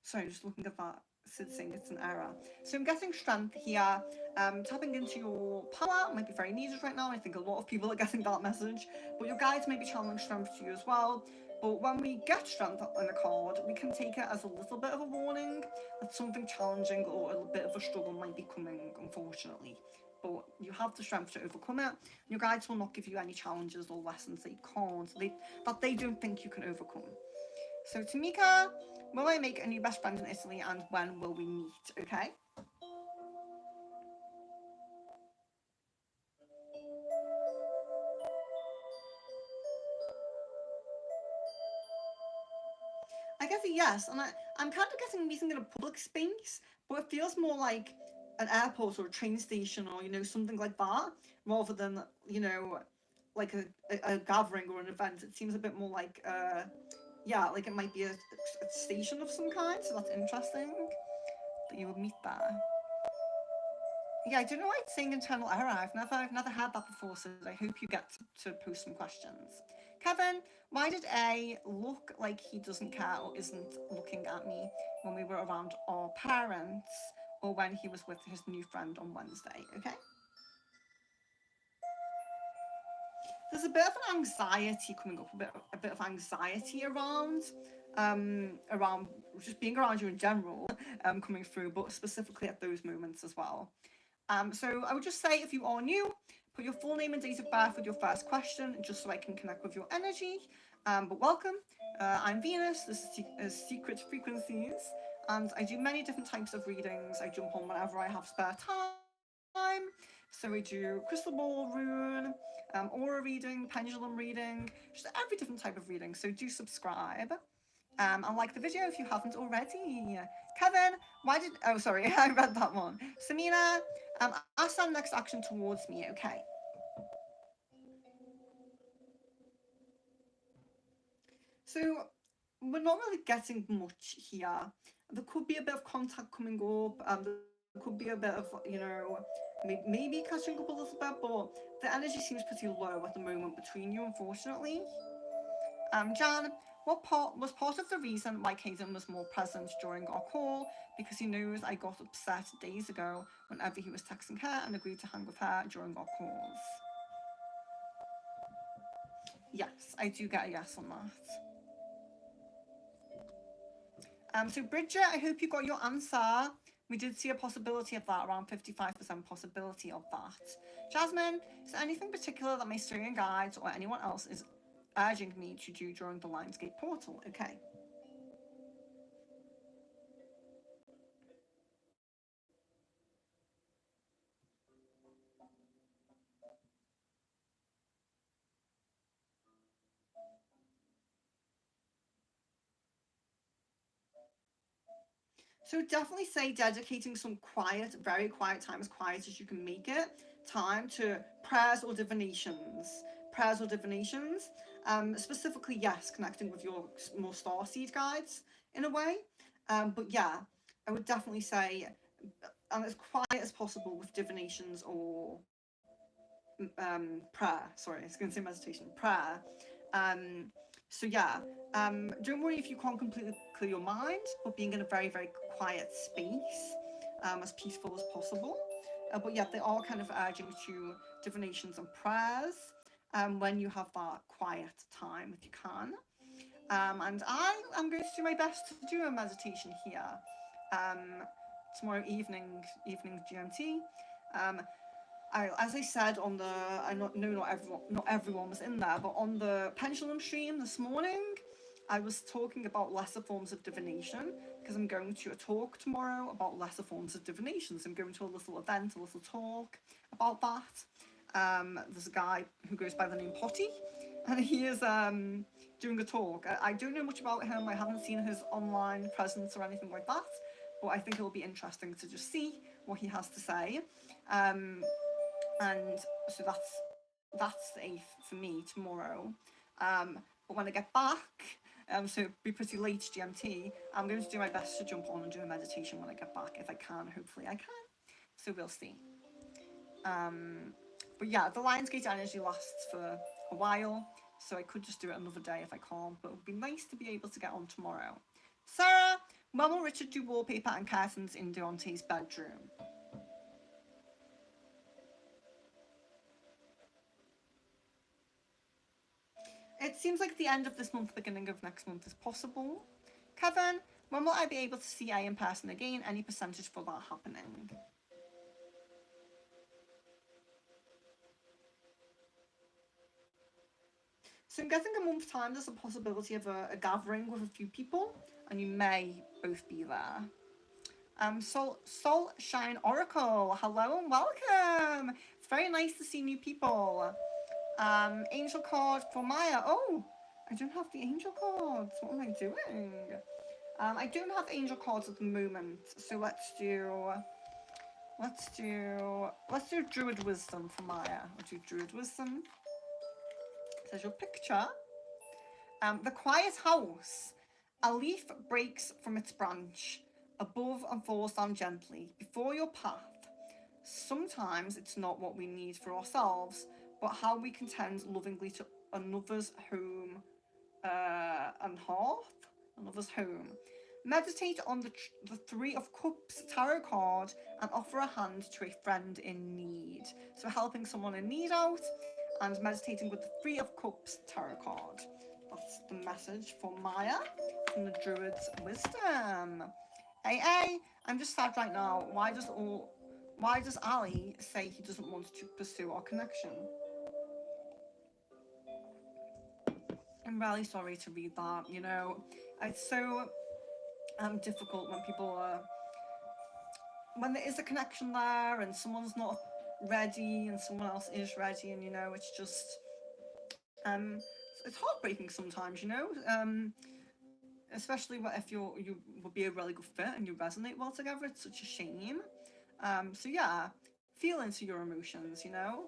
sorry, just looking at that. Sid saying it's an error. So I'm getting strength here. Tapping into your power might be very needed right now. I think a lot of people are getting that message. But your guides may be channeling strength to you as well. But when we get strength on the card, we can take it as a little bit of a warning that something challenging or a bit of a struggle might be coming, unfortunately. But you have the strength to overcome it. Your guides will not give you any challenges or lessons that you can't, that they don't think you can overcome. So Tamika, will I make a new best friend in Italy, and when will we meet? Okay. I guess a yes, and I'm kind of getting meeting in a public space, but it feels more like an airport or a train station, or you know, something like that, rather than, you know, like a gathering or an event. It seems a bit more like yeah, like it might be a station of some kind. So that's interesting that you would meet there. Yeah, I don't know why it's saying internal error. I've never had that before, so I hope you get to post some questions. Kevin, why did A look like he doesn't care or isn't looking at me when we were around our parents, or when he was with his new friend on Wednesday? Okay. There's a bit of an anxiety coming up, a bit of anxiety around just being around you in general, coming through, but specifically at those moments as well. So I would just say, if you are new, put your full name and date of birth with your first question, just so I can connect with your energy. But welcome. I'm Venus. This is Secret Frequencies, and I do many different types of readings. I jump on whenever I have spare time. So we do crystal ball, rune, aura reading, pendulum reading, just every different type of reading. So do subscribe. And like the video if you haven't already. Kevin, why did... Oh, sorry, I read that one. Samina, ask that next action towards me, okay? So we're not really getting much here. There could be a bit of contact coming up. There could be a bit of, maybe catching up a little bit, but the energy seems pretty low at the moment between you, unfortunately. Jan, what part was part of the reason why Caden was more present during our call? Because he knows I got upset days ago whenever he was texting her and agreed to hang with her during our calls. Yes, I do get a yes on that. So Bridget, I hope you got your answer. We did see a possibility of that, around 55% possibility of that. Jasmine, is there anything particular that my Syrian guides or anyone else is urging me to do during the Lionsgate portal? Okay. So definitely say dedicating some quiet, very quiet time, as quiet as you can make it, time to prayers or divinations. Prayers or divinations. Specifically, yes, connecting with your more starseed guides in a way. But yeah, I would definitely say as quiet as possible with divinations or prayer. Sorry, I was going to say meditation. Prayer. Um, so yeah, don't worry if you can't completely clear your mind, but being in a very, very quiet space, as peaceful as possible. But yeah, they are kind of urging to divinations and prayers when you have that quiet time if you can. And I am going to do my best to do a meditation here tomorrow evening GMT. As I said on the, I know not everyone was in there, but on the pendulum stream this morning, I was talking about lesser forms of divination because I'm going to a talk tomorrow about lesser forms of divination. So I'm going to a little event, a little talk about that. There's a guy who goes by the name Potty, and he is doing a talk. I don't know much about him. I haven't seen his online presence or anything like that, but I think it'll be interesting to just see what he has to say. And so that's the 8th for me tomorrow. But when I get back, so it'll be pretty late GMT, I'm going to do my best to jump on and do a meditation when I get back if I can. Hopefully I can. So we'll see. But yeah, the Lionsgate energy lasts for a while, so I could just do it another day if I can't, but it would be nice to be able to get on tomorrow. Sarah, when will Richard do wallpaper and curtains in Deontay's bedroom? It seems like the end of this month, beginning of next month is possible. Kevin, when will I be able to see A in person again? Any percentage for that happening? So I'm getting a month's time, there's a possibility of a gathering with a few people, and you may both be there. Soul Shine Oracle, hello and welcome. It's very nice to see new people. Angel card for Maya. Oh, I don't have the angel cards. What am I doing? I don't have angel cards at the moment, so let's do Druid Wisdom for Maya. Let's do Druid Wisdom. There's your picture. The Quiet House. A leaf breaks from its branch above and falls down gently before your path. Sometimes it's not what we need for ourselves, but how we can tend lovingly to another's home and hearth, another's home. Meditate on the Three of Cups tarot card and offer a hand to a friend in need. So helping someone in need out and meditating with the Three of Cups tarot card. That's the message for Maya from the Druid's Wisdom. AA, I'm just sad right now. Why does Ali say he doesn't want to pursue our connection? I'm really sorry to read that. You know, it's so difficult when people are when there is a connection there and someone's not ready and someone else is ready, and you know, it's just it's heartbreaking sometimes. You know, especially if you would be a really good fit and you resonate well together. It's such a shame. So yeah, feel into your emotions. You know.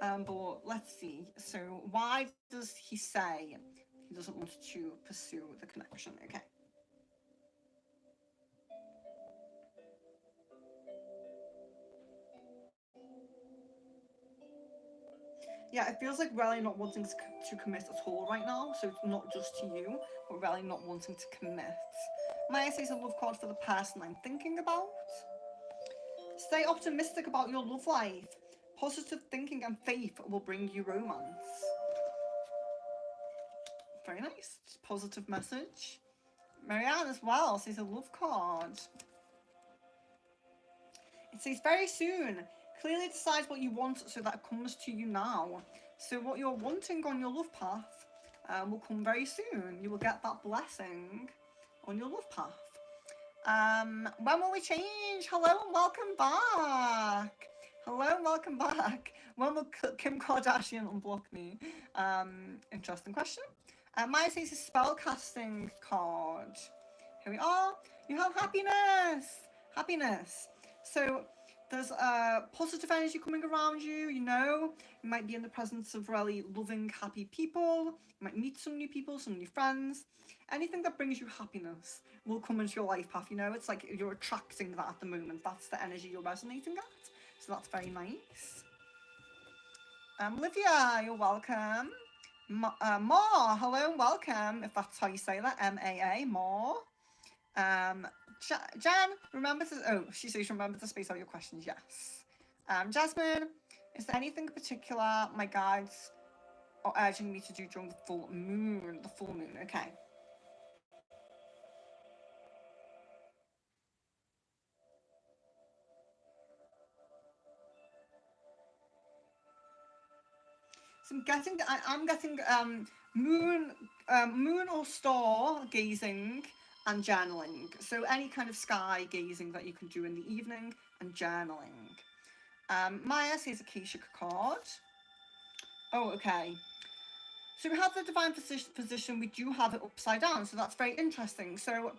But let's see. So why does he say he doesn't want to pursue the connection? Okay. Yeah, it feels like really not wanting to commit at all right now. So it's not just to you, but really not wanting to commit. Maya says a love card for the person I'm thinking about. Stay optimistic about your love life. Positive thinking and faith will bring you romance. Very nice. Positive message. Marianne as well says a love card. It says very soon. Clearly decide what you want so that it comes to you now. So what you're wanting on your love path will come very soon. You will get that blessing on your love path. When will we change? Hello and welcome back. Hello and welcome back. When will Kim Kardashian unblock me? Interesting question. Maya says a spell casting card. Here we are. You have happiness. Happiness. So there's positive energy coming around you. You know, you might be in the presence of really loving, happy people. You might meet some new people, some new friends. Anything that brings you happiness will come into your life path. You know, it's like you're attracting that at the moment. That's the energy you're resonating at. So that's very nice. Olivia, you're welcome. Ma, hello and welcome. If that's how you say that, MAA, Ma. Jan, remember to, oh, she says remember to space out your questions, yes. Jasmine, is there anything in particular my guides are urging me to do during the full moon? The full moon, okay. So I'm getting moon, moon or star gazing and journaling. So any kind of sky gazing that you can do in the evening and journaling. Maya says a Keisha card. Oh, okay. So we have the divine position, we do have it upside down. So that's very interesting. So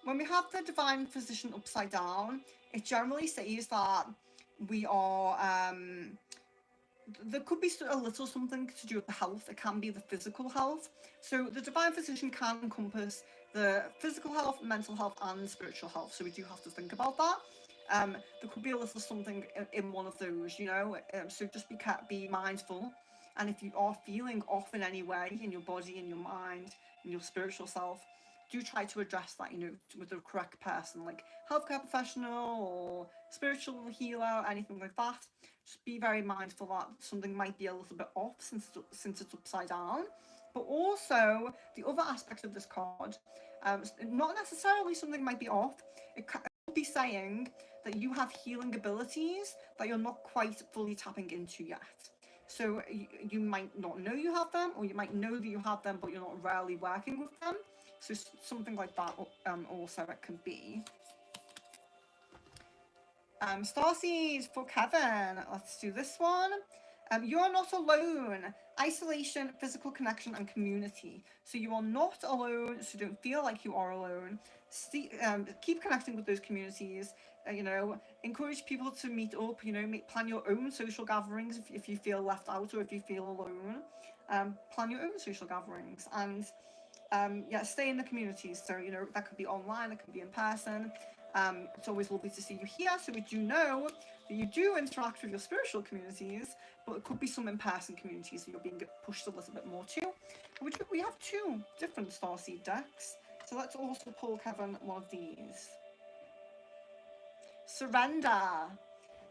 when we have the divine position upside down, it generally says that we are there could be a little something to do with the health. It can be the physical health. So the divine physician can encompass the physical health, mental health, and spiritual health. So we do have to think about that. There could be a little something in one of those, you know. So just be mindful. And if you are feeling off in any way in your body, in your mind, in your spiritual self, do try to address that, you know, with the correct person, like healthcare professional or spiritual healer, anything like that. Just be very mindful that something might be a little bit off since it's upside down. But also the other aspect of this card, not necessarily something might be off. It could be saying that you have healing abilities that you're not quite fully tapping into yet. So you might not know you have them, or you might know that you have them, but you're not really working with them. So something like that also it can be. Starseed for Kevin. Let's do this one. You're not alone. Isolation, physical connection, and community. So you are not alone. So don't feel like you are alone. Keep connecting with those communities. You know, encourage people to meet up. You know, plan your own social gatherings if you feel left out or if you feel alone. Plan your own social gatherings and yeah, stay in the communities. So you know that could be online, that could be in person. It's always lovely to see you here. So we do know that you do interact with your spiritual communities, but it could be some in-person communities that you're being pushed a little bit more to. We have two different starseed decks. So let's also pull Kevin one of these. Surrender.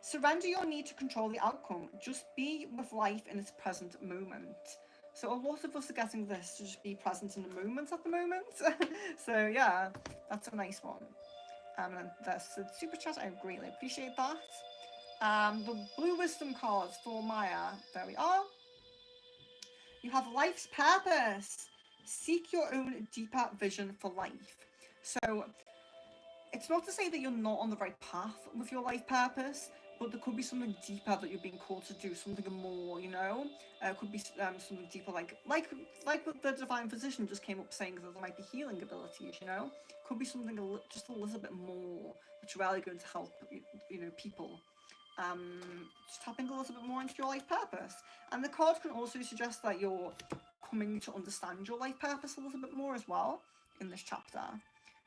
Surrender your need to control the outcome. Just be with life in its present moment. So a lot of us are getting this to just be present in the moment at the moment. So yeah, that's a nice one. And that's the super chat. I greatly appreciate that. The blue wisdom cards for Maya. There we are. You have life's purpose. Seek your own deeper vision for life. So it's not to say that you're not on the right path with your life purpose, but there could be something deeper that you're being called to do, something more, you know? It could be something deeper, like what the divine physician just came up saying that there might be healing abilities, you know? Could be something just a little bit more, which really going to help, you know, people. Just tapping a little bit more into your life purpose. And the card can also suggest that you're coming to understand your life purpose a little bit more as well in this chapter.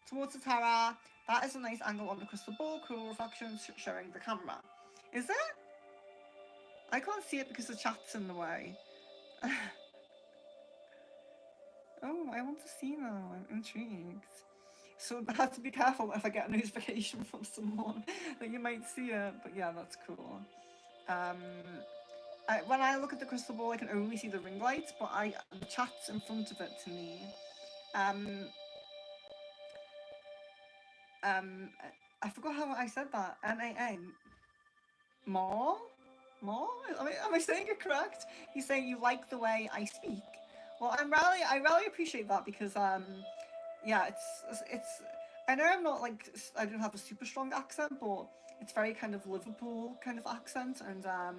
Towards the Tara, that is a nice angle on the crystal ball, cool reflections showing the camera. Is it? I can't see it because the chat's in the way. Oh, I want to see now. I'm intrigued. So I have to be careful if I get a notification from someone that you might see it. But yeah, that's cool. When I look at the crystal ball, I can only see the ring lights, but the chat's in front of it to me. I forgot how I said that. M-A-A. More? More? Am I saying it correct? He's saying you like the way I speak. Well, I really appreciate that because yeah, it's. I know I'm not like I don't have a super strong accent, but it's very kind of Liverpool kind of accent, and a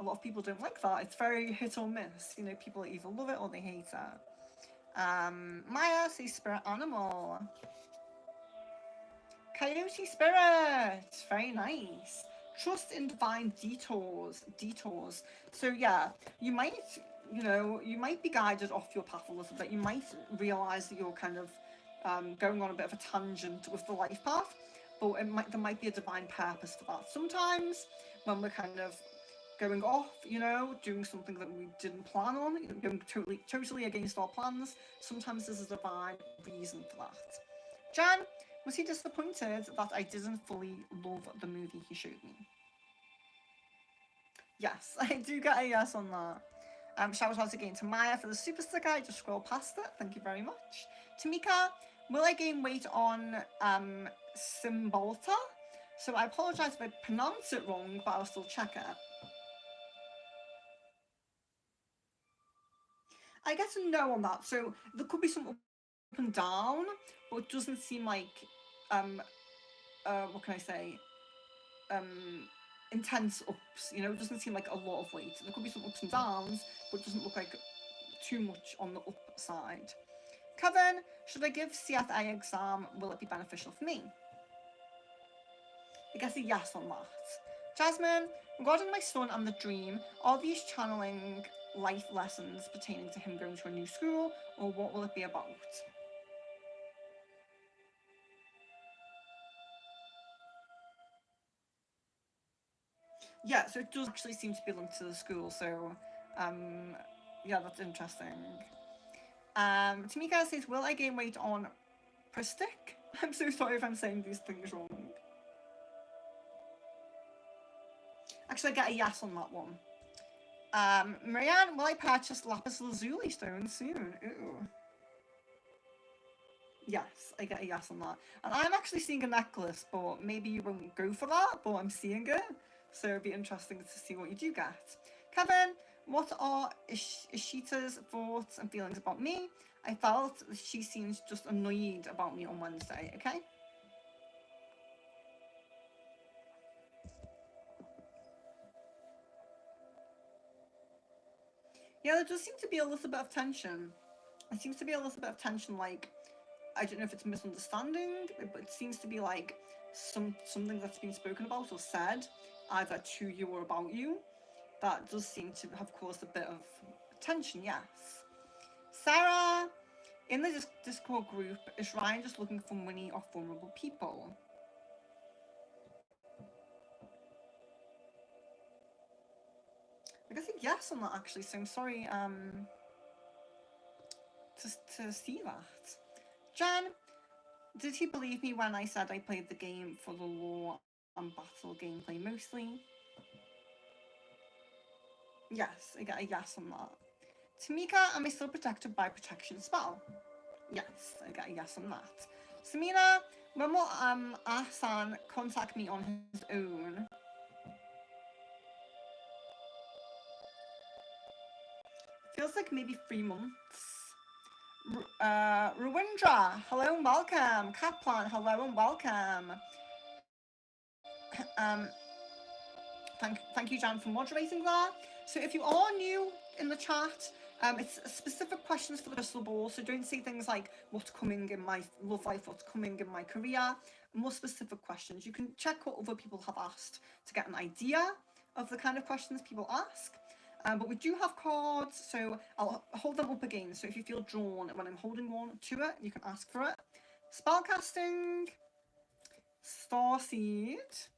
lot of people don't like that. It's very hit or miss. You know, people either love it or they hate it. Maya says spirit animal. Coyote spirit, very nice. Trust in divine detours. So yeah, you might, you might be guided off your path a little bit. You might realize that you're kind of going on a bit of a tangent with the life path, but there might be a divine purpose for that. Sometimes when we're kind of going off, doing something that we didn't plan on, going totally against our plans, sometimes there's a divine reason for that. Jan, was he disappointed that I didn't fully love the movie he showed me? Yes, I do get a yes on that. Shout out again to Maya for the super sticker. I just scrolled past it. Thank you very much. Tamika, will I gain weight on Cymbalta? So I apologise if I pronounce it wrong, but I'll still check it. I guess a no on that. So there could be some up and down, but it doesn't seem like what can I say? Intense ups, it doesn't seem like a lot of weight. There could be some ups and downs, but it doesn't look like too much on the up side. Kevin, should I give CFA exam? Will it be beneficial for me? I guess a yes on that. Jasmine, regarding my son and the dream, are these channeling life lessons pertaining to him going to a new school, or what will it be about? Yeah, so it does actually seem to be linked to the school, so yeah, that's interesting. Tamika says, will I gain weight on Pristic? I'm so sorry if I'm saying these things wrong. Actually, I get a yes on that one. Marianne, will I purchase lapis lazuli stone soon? Ooh. Yes, I get a yes on that. And I'm actually seeing a necklace, but maybe you won't go for that, but I'm seeing it. So it'd be interesting to see what you do get. Kevin, what are Ishita's thoughts and feelings about me? I felt she seems just annoyed about me on Wednesday, okay? Yeah, there does seem to be a little bit of tension. It seems to be a little bit of tension, like, I don't know if it's a misunderstanding, but it seems to be like something that's been spoken about or said, either to you or about you, that does seem to have caused a bit of tension, yes. Sarah, in the Discord group, is Ryan just looking for money off vulnerable people? I guess a yes on that, actually, so I'm sorry to see that. Jan, did he believe me when I said I played the game for the lore and battle gameplay mostly? Yes, I get a yes on that. Tamika, am I still protected by protection spell? Yes, I get a yes on that. Samina, when will Ahsan contact me on his own? Feels feels like maybe 3 months. Ruindra, hello and welcome. Kaplan, hello and welcome. um, thank you, Jan, for moderating that. So if you are new in the chat, it's specific questions for the crystal ball. So don't say things like what's coming in my love life, what's coming in my career. More specific questions. You can check what other people have asked to get an idea of the kind of questions people ask. But we do have cards, so I'll hold them up again. So if you feel drawn when I'm holding on to it, you can ask for it. Spellcasting, Starseed,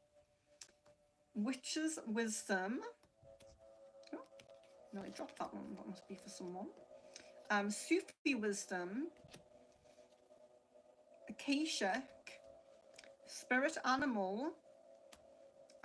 Witch's Wisdom. Oh, no, I dropped that one. That must be for someone. Sufi Wisdom, Akashic, Spirit Animal,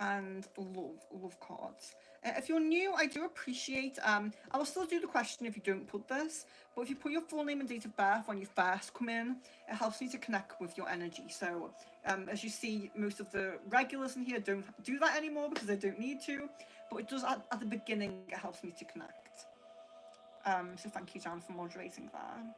and love cards. If you're new, I do appreciate, I will still do the question if you don't put this, but if you put your full name and date of birth when you first come in, it helps me to connect with your energy. So as you see, most of the regulars in here don't do that anymore because they don't need to, but it does at the beginning, it helps me to connect. So thank you, Jan, for moderating that.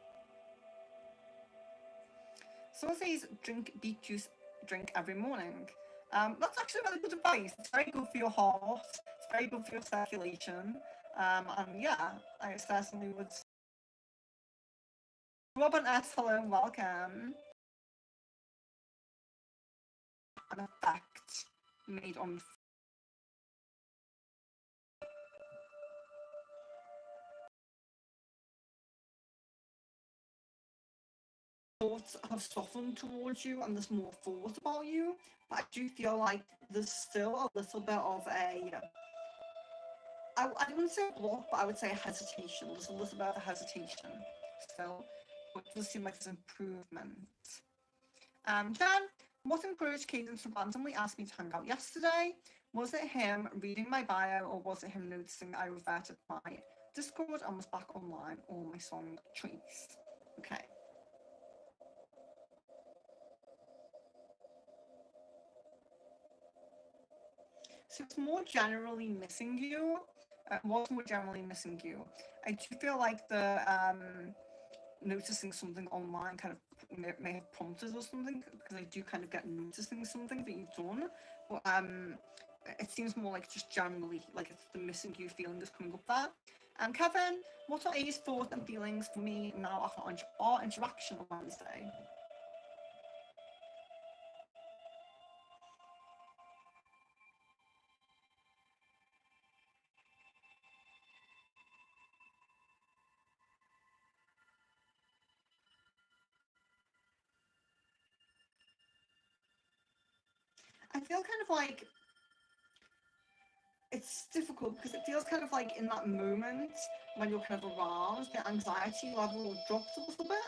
Someone says drink beet juice, drink every morning. That's actually really good advice. It's very good for your heart. It's very good for your circulation. And yeah, I certainly would. Robin S, hello and welcome. An effect made on thoughts have softened towards you and there's more thought about you. But I do feel like there's still a little bit of a I wouldn't say a block, but I would say a hesitation. There's a little bit of a hesitation still, but it does seem like there's improvement. Jan, what encouraged Caden to randomly ask me to hang out yesterday? Was it him reading my bio, or was it him noticing I reverted my Discord and was back online, or my song choice? Okay. So it's more generally missing you. Was more generally missing you. I do feel like the noticing something online kind of may have prompted or something, because I do kind of get noticing something that you've done, but it seems more like just generally like it's the missing you feeling is coming up there. And Kevin, what are A's thoughts and feelings for me now after our interaction on Wednesday? I feel kind of like it's difficult because it feels kind of like in that moment when you're kind of aroused, the anxiety level drops a little bit,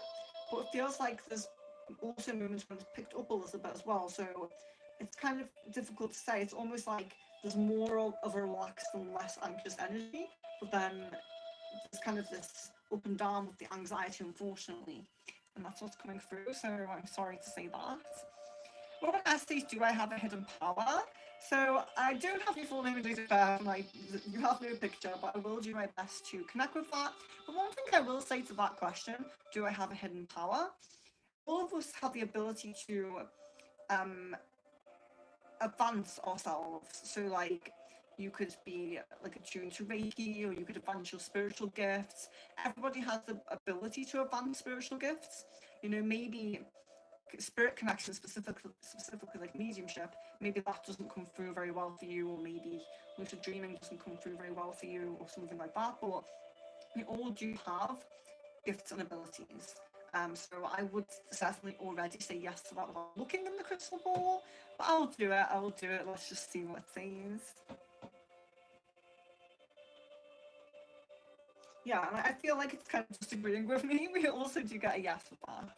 but it feels like there's also moments when it's picked up a little bit as well. So it's kind of difficult to say. It's almost like there's more of a relaxed and less anxious energy, but then there's kind of this up and down with the anxiety, unfortunately, and that's what's coming through. So I'm sorry to say that. Robin asks, do I have a hidden power? So I don't have your full name and date of birth, like you have no picture, but I will do my best to connect with that. But one thing I will say to that question, do I have a hidden power? All of us have the ability to advance ourselves. So like you could be like attuned to Reiki, or you could advance your spiritual gifts. Everybody has the ability to advance spiritual gifts. You know, maybe spirit connection, specifically like mediumship, maybe that doesn't come through very well for you, or maybe lucid dreaming doesn't come through very well for you, or something like that. But we all do have gifts and abilities. So I would certainly already say yes to that without looking in the crystal ball, but I'll do it. Let's just see what it says. Yeah, and I feel like it's kind of just agreeing with me. We also do get a yes for that.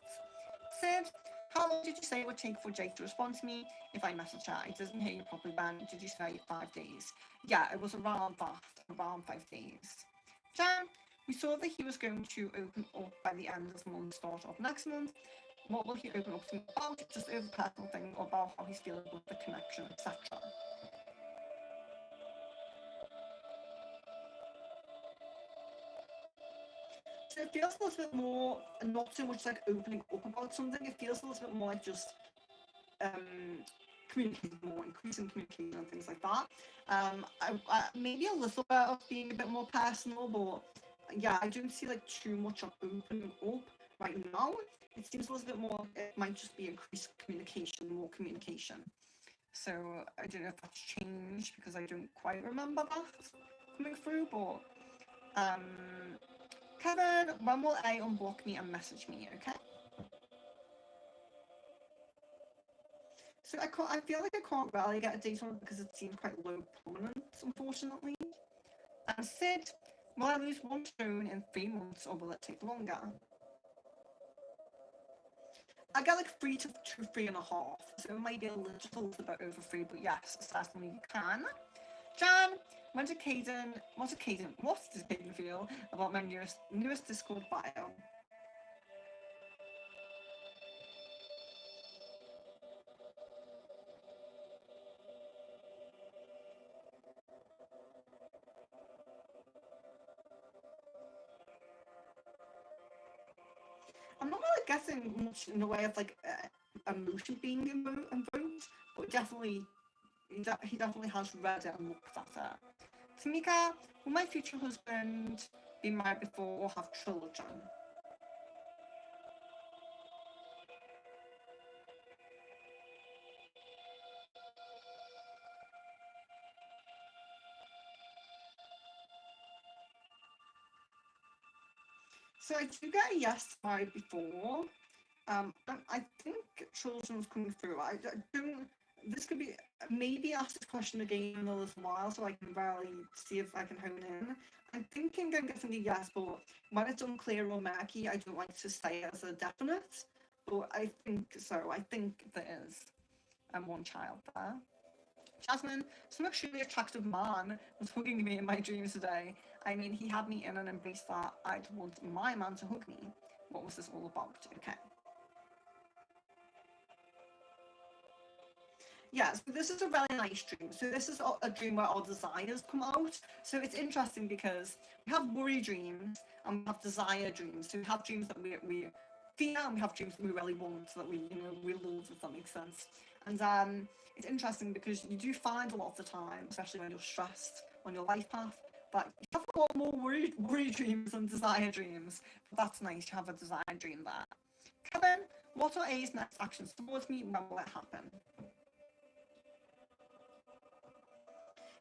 Sid, how long did you say it would take for Jake to respond to me if I message her? It doesn't hear you properly, Ben. Did you say 5 days? Yeah, it was around that, around 5 days. Jan, we saw that he was going to open up by the end of this month, start of next month. What will he open up to me about? Just over personal thing, or about how he's feeling with the connection, etc. So it feels a little bit more, not so much like opening up about something. It feels a little bit more like just communicating more, increasing communication and things like that. Maybe a little bit of being a bit more personal, but yeah, I don't see like too much of opening up right now. It seems a little bit more. It might just be increased communication, more communication. So I don't know if that's changed because I don't quite remember that coming through. But um, Kevin, when will A unblock me and message me? Okay. So I feel like I can't really get a date on it because it seems quite low prominence, unfortunately. And Sid, will I lose 1 stone in 3 months or will it take longer? I get like 3 to 3.5, so it might be a little bit over 3, but yes, certainly you can. Jan, what does Caden feel about my newest Discord bio? I'm not really getting much in the way of like emotion being invoked, but definitely he definitely has read it and looked at it. Tamika, will my future husband be married before or have children? So I do get a yes married before. I think children's coming through. I don't. This could be maybe ask this question again in a little while so I can really see if I can hone in. I'm thinking I'm getting a yes, but when it's unclear or murky, I don't like to say it as a definite. But I think so. I think there is one child there. Jasmine, some extremely attractive man was hugging me in my dreams today. I mean, he had me in an embrace that I'd want my man to hug me. What was this all about? Okay. Yeah, so this is a really nice dream. So this is a dream where our desires come out. So it's interesting because we have worry dreams and we have desire dreams. So we have dreams that we fear and we have dreams that we really want, that we love, if that makes sense. And it's interesting because you do find a lot of the time, especially when you're stressed on your life path, that you have a lot more worry dreams than desire dreams. But that's nice, you have a desire dream there. Kevin, what are A's next actions towards me? When will it happen?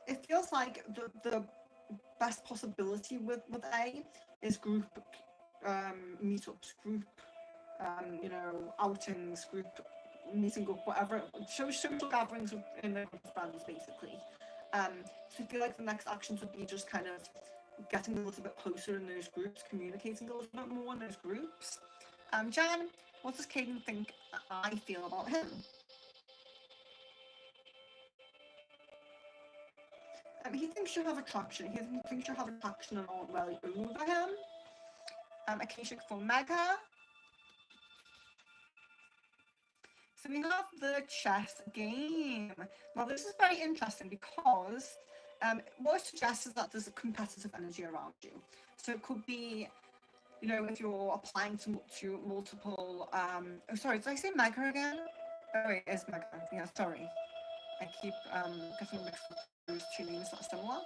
It feels like the best possibility with A is group meetups, group outings, group meeting up, whatever, social gatherings in the friends basically. So I feel like the next actions would be just kind of getting a little bit closer in those groups, communicating a little bit more in those groups. Jan, what does Caden think I feel about him? He thinks you have attraction. He thinks you have attraction and aren't really over him. Acacia for Mega. So we have the chess game. Now this is very interesting because what it suggests is that there's a competitive energy around you. So it could be, if you're applying to multiple. Oh, sorry, did I say Mega again? Oh, it is Mega. Yeah, sorry. I keep getting mixed up those two names that are similar.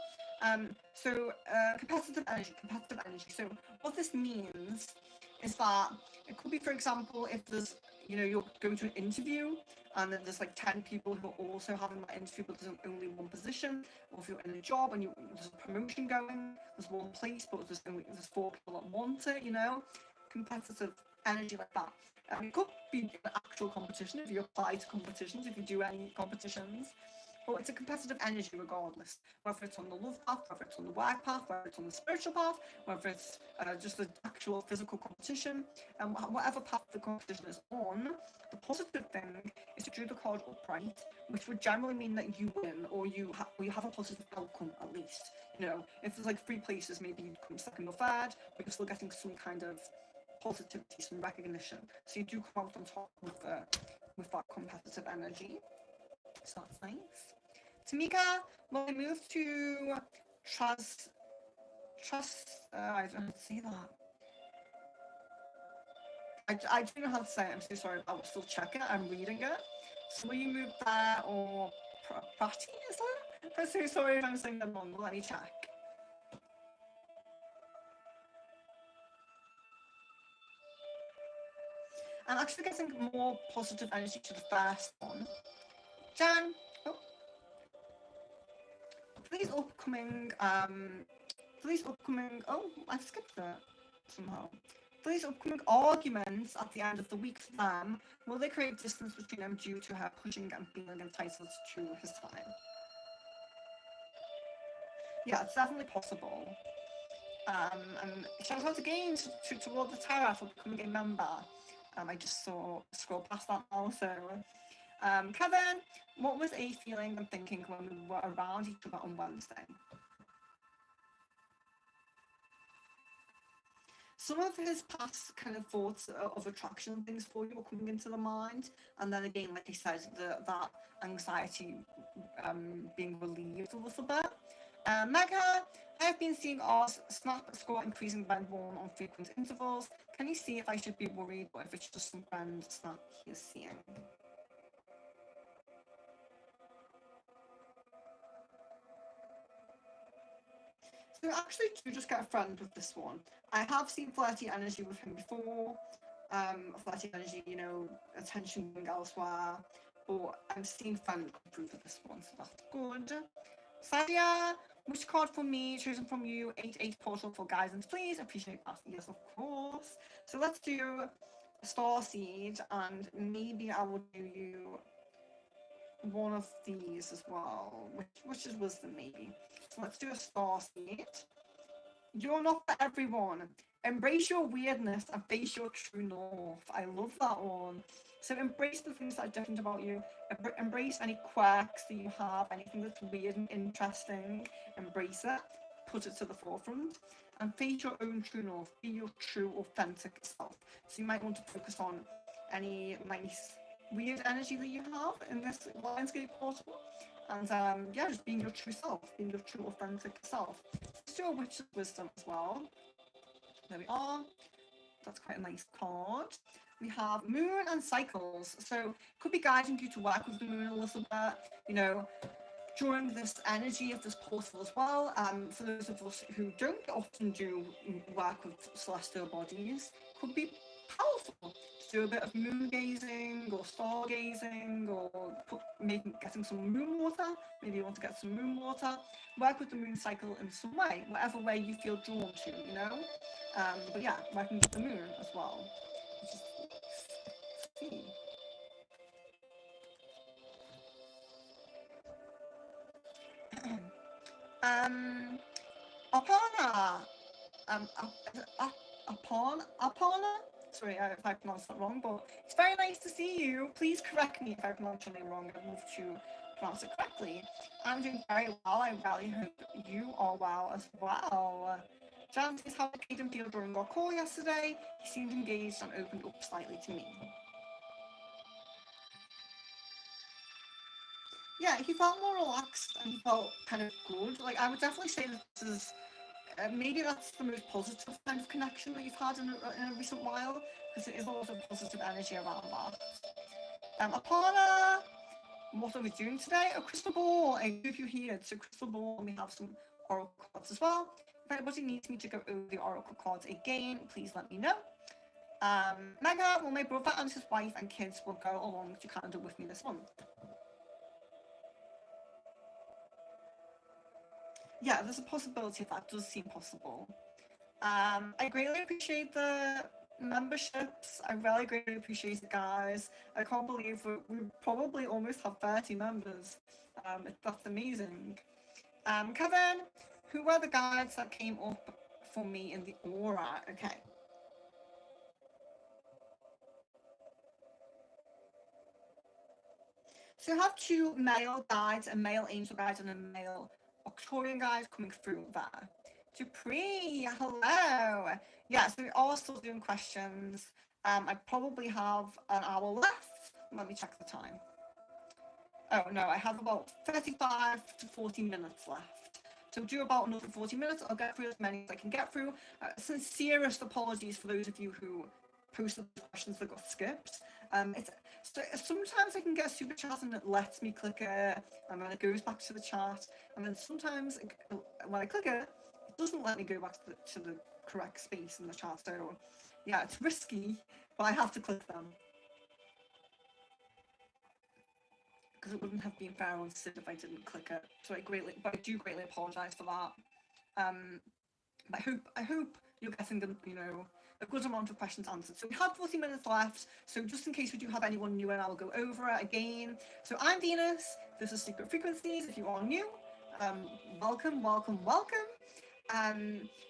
Competitive energy. So what this means is that it could be, for example, if there's, you're going to an interview and then there's like 10 people who are also having that interview, but there's only one position, or if you're in a job and there's a promotion going, there's one place, but there's 4 people that want it, competitive energy like that. It could be an actual competition if you apply to competitions, if you do any competitions. But it's a competitive energy regardless, whether it's on the love path, whether it's on the work path, whether it's on the spiritual path, whether it's just an actual physical competition, and whatever path the competition is on. The positive thing is to do the card upright, which would generally mean that you win or you have a positive outcome at least. If there's like 3 places, maybe you come second or third, but you're still getting some kind of positivity, some recognition. So you do come out on top with that competitive energy. So that's nice. Tamika, when we move to trust, I don't know how to say that. I don't know how to say it. I'm so sorry. I will still check it. I'm reading it. So will you move there or Prati, is it? I'm so sorry if I'm saying that wrong. Let me check. I'm actually getting more positive energy to the first one. Jan, oh, please upcoming, oh, I've skipped that somehow. These upcoming arguments at the end of the week for them, will they create distance between them due to her pushing and feeling entitled to his time? Yeah, it's definitely possible. And shout out again to World of Tara for becoming a member. I just saw scroll past that also. Kevin, what was A feeling and thinking when we were around each other on Wednesday? Some of his past kind of thoughts of attraction things for you are coming into the mind, and then again, like he said, that anxiety being relieved a little bit. Mega, I have been seeing our snap score increasing by 1 on frequent intervals. Can you see if I should be worried or if it's just some random snap he is seeing? So actually do just get a friend with this one. I have seen flirty energy with him before. Flirty energy, you know, attention going elsewhere. But I'm seeing friend come through for this one, so that's good. Sadia, which card for me, chosen from you, 8-8 portal for guidance, please. Appreciate that. Yes, of course. So let's do Star Seed, and maybe I will do you one of these as well, which is wisdom maybe. So let's do a Star Seed. You're not for everyone. Embrace your weirdness and face your true north. I love that one. So embrace the things that are different about you. Embrace any quirks that you have, anything that's weird and interesting. Embrace it. Put it to the forefront. And face your own true north. Be your true, authentic self. So you might want to focus on any nice, weird energy that you have in this Lionsgate portal. And yeah, just being your true self, being your true, authentic self. Let's do a Witch's Wisdom as well. There we are. That's quite a nice card. We have Moon and Cycles. So could be guiding you to work with the moon a little bit, you know, during this energy of this portal as well. For those of us who don't often do work with celestial bodies, could be powerful to do a bit of moon gazing or stargazing or getting some moon water. Maybe you want to get some moon water. Work with the moon cycle in some way, whatever way you feel drawn to, you know. But yeah, working with the moon as well, which is see. um, Aparna, Aparna. Sorry if I pronounced that wrong, but it's very nice to see you. Please correct me if I pronounce your name wrong. I'd love to pronounce it correctly. I'm doing very well. I really hope you are well as well. Jan says, how did Caden feel during our call yesterday? He seemed engaged and opened up slightly to me. Yeah, he felt more relaxed and he felt kind of good. Like, I would definitely say that this is maybe that's the most positive kind of connection that you've had in a recent while, because it is a lot of positive energy around that. Aparna, what are we doing today? A crystal ball. I group you here. It's a crystal ball, and we have some oracle cards as well. If anybody needs me to go over the oracle cards again, please let me know. Mega, well, my brother and his wife and kids will go along to Canada with me this month. Yeah, there's a possibility that does seem possible. I greatly appreciate the memberships. I really greatly appreciate it, guys. I can't believe we probably almost have 30 members. That's amazing. Kevin, who were the guides that came up for me in the aura? Okay. So you have two male guides, a male angel guide and a male Octorian guide coming through there. Dupree, hello. Yeah, so we're all still doing questions. I probably have an hour left. Let me check the time. Oh no, I have about 35 to 40 minutes left. So do about another 40 minutes. I'll get through as many as I can get through. Sincerest apologies for those of you who posted questions that got skipped. It's so sometimes I can get a super chat and it lets me click it, and then it goes back to the chat, and then sometimes when I click it, it doesn't let me go back to the correct space in the chat. So yeah, it's risky, but I have to click them because it wouldn't have been fair on Sid if I didn't click it. So I do greatly apologise for that. But I hope you're getting a good amount of questions answered. So we have 40 minutes left. So just in case we do have anyone new, and I'll go over it again. So I'm Venus. This is Secret Frequencies. If you are new, welcome, welcome, welcome.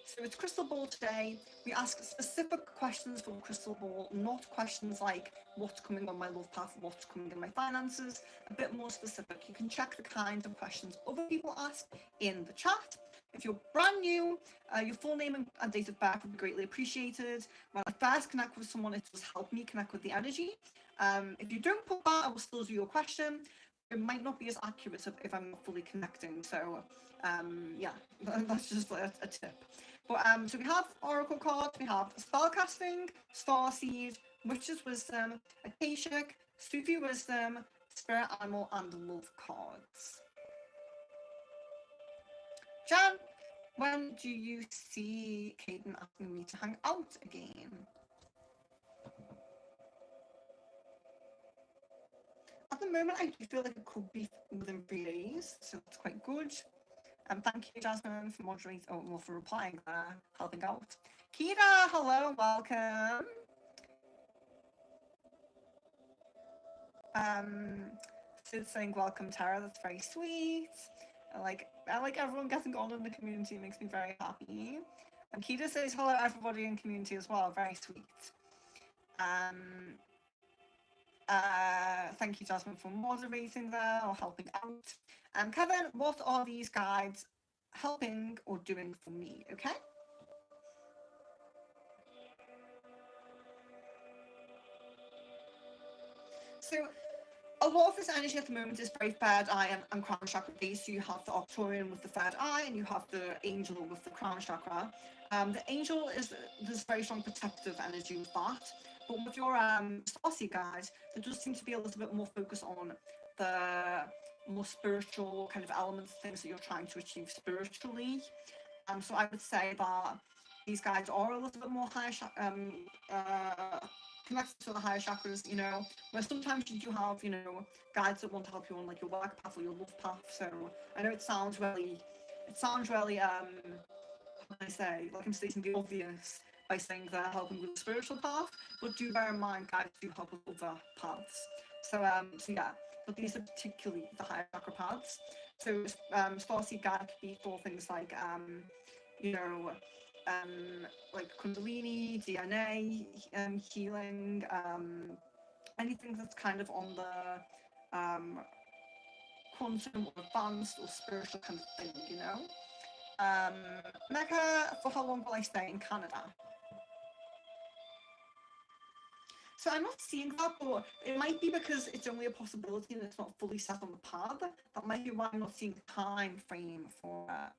So it's Crystal Ball today. We ask specific questions from Crystal Ball, not questions like what's coming on my love path, what's coming in my finances. A bit more specific. You can check the kind of questions other people ask in the chat. If you're brand new, your full name and date of birth would be greatly appreciated. When I first connect with someone, it does help me connect with the energy. If you don't put that, I will still do your question. It might not be as accurate if I'm not fully connecting. So yeah, that's just a tip. But so we have Oracle cards, we have Spellcasting, Starseed, Witch's Wisdom, Akashic, Sufi Wisdom, Spirit Animal, and Love cards. Jan, when do you see Caden asking me to hang out again? At the moment, I do feel like it could be within 3 days, so that's quite good. Thank you, Jasmine, for moderating, for replying there, helping out. Kira, hello, welcome. Sid saying welcome, Tara. That's very sweet. I like everyone getting on in the community. It makes me very happy. And Kira says hello, everybody in community as well. Very sweet. Thank you, Jasmine, for moderating there or helping out. Kevin, what are these guides helping or doing for me? Okay. So a lot of this energy at the moment is very third eye and crown chakra based. So you have the Arcturian with the third eye, and you have the angel with the crown chakra. The angel there's very strong protective energy with that. But with your Starseed guide, there does seem to be a little bit more focus on the more spiritual kind of elements, things that you're trying to achieve spiritually. So I would say that these guides are a little bit more higher connected to the higher chakras, where sometimes you do have, guides that want to help you on like your work path or your love path. So I know it sounds really, how can I say, like I'm stating the obvious by saying they're helping with the spiritual path, but do bear in mind guides do help with other paths. So yeah, but these are particularly the higher chakra paths. So Starseed guide could be for things like like Kundalini, DNA, healing, anything that's kind of on the quantum or advanced or spiritual kind of thing, Mecca, for how long will I stay in Canada? So I'm not seeing that, but it might be because it's only a possibility and it's not fully set on the path. That might be why I'm not seeing the time frame for it.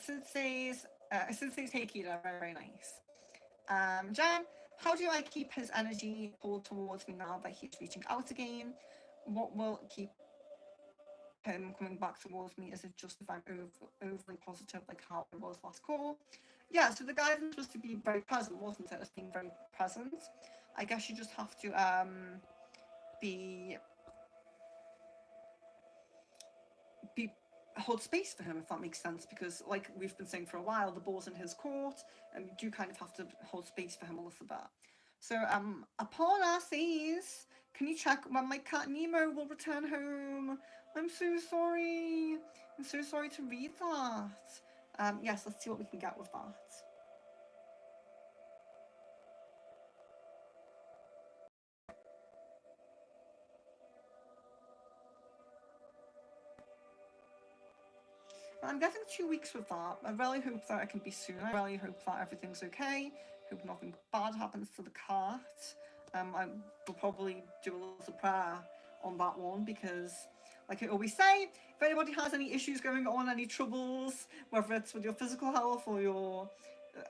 Sid says, hey Kira, very, very nice. Jan, how do I keep his energy pulled towards me now that he's reaching out again? What will keep him coming back towards me? Is it just if I'm overly positive, like how it was last call? Yeah, so the guidance was to be very present, wasn't it? As being very present. I guess you just have to hold space for him, if that makes sense, because like we've been saying for a while, the ball's in his court, and you do kind of have to hold space for him a little bit. So Apollo says, can you check when my cat Nemo will return home? I'm so sorry. I'm so sorry to read that. Yes, let's see what we can get with that. I'm getting 2 weeks with that. I really hope that it can be soon. I really hope that everything's okay. Hope nothing bad happens to the cat. I will probably do a little prayer on that one because, like I always say, if anybody has any issues going on, any troubles, whether it's with your physical health or your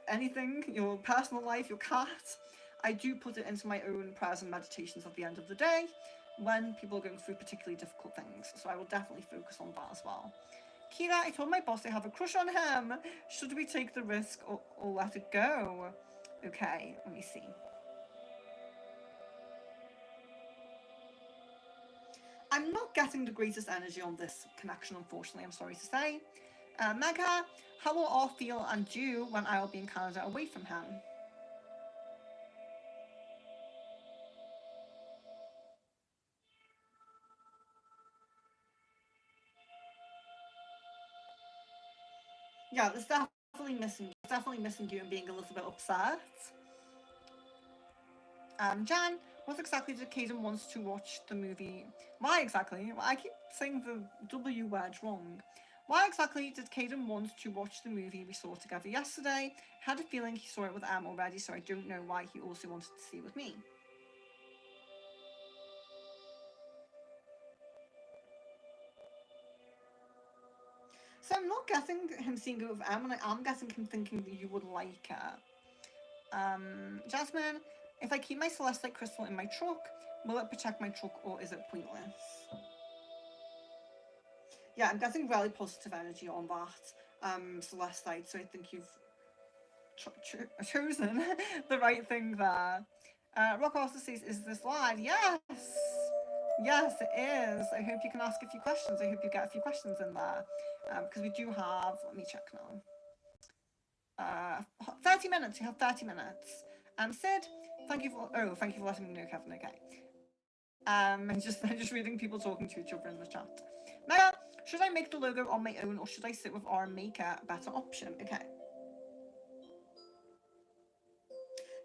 anything, your personal life, your cat, I do put it into my own prayers and meditations at the end of the day when people are going through particularly difficult things. So I will definitely focus on that as well. Kira, I told my boss I have a crush on him. Should we take the risk or let it go? Okay, let me see. I'm not getting the greatest energy on this connection, unfortunately, I'm sorry to say. Mega, how will all feel and do when I will be in Canada away from him? Yeah, there's definitely missing you and being a little bit upset. Jan, what exactly did Caden wants to watch the movie? Why exactly? I keep saying the W word wrong. Why exactly did Caden want to watch the movie we saw together yesterday? Had a feeling he saw it with Em already, so I don't know why he also wanted to see it with me. So I'm not guessing him seeing it with Em, and I am guessing him thinking that you would like it. Jasmine, if I keep my celestite crystal in my truck, will it protect my truck or is it pointless? Yeah, I'm getting really positive energy on that celestite, so I think you've chosen the right thing there. Rock also says, is this live? Yes! Yes, it is. I hope you can ask a few questions. I hope you get a few questions in there. Because we do have, let me check now. 30 minutes. You have 30 minutes. Sid, thank you for letting me know, Kevin. Okay. I'm just reading people talking to each other in the chat. Mega, should I make the logo on my own or should I sit with our maker? Better option. Okay.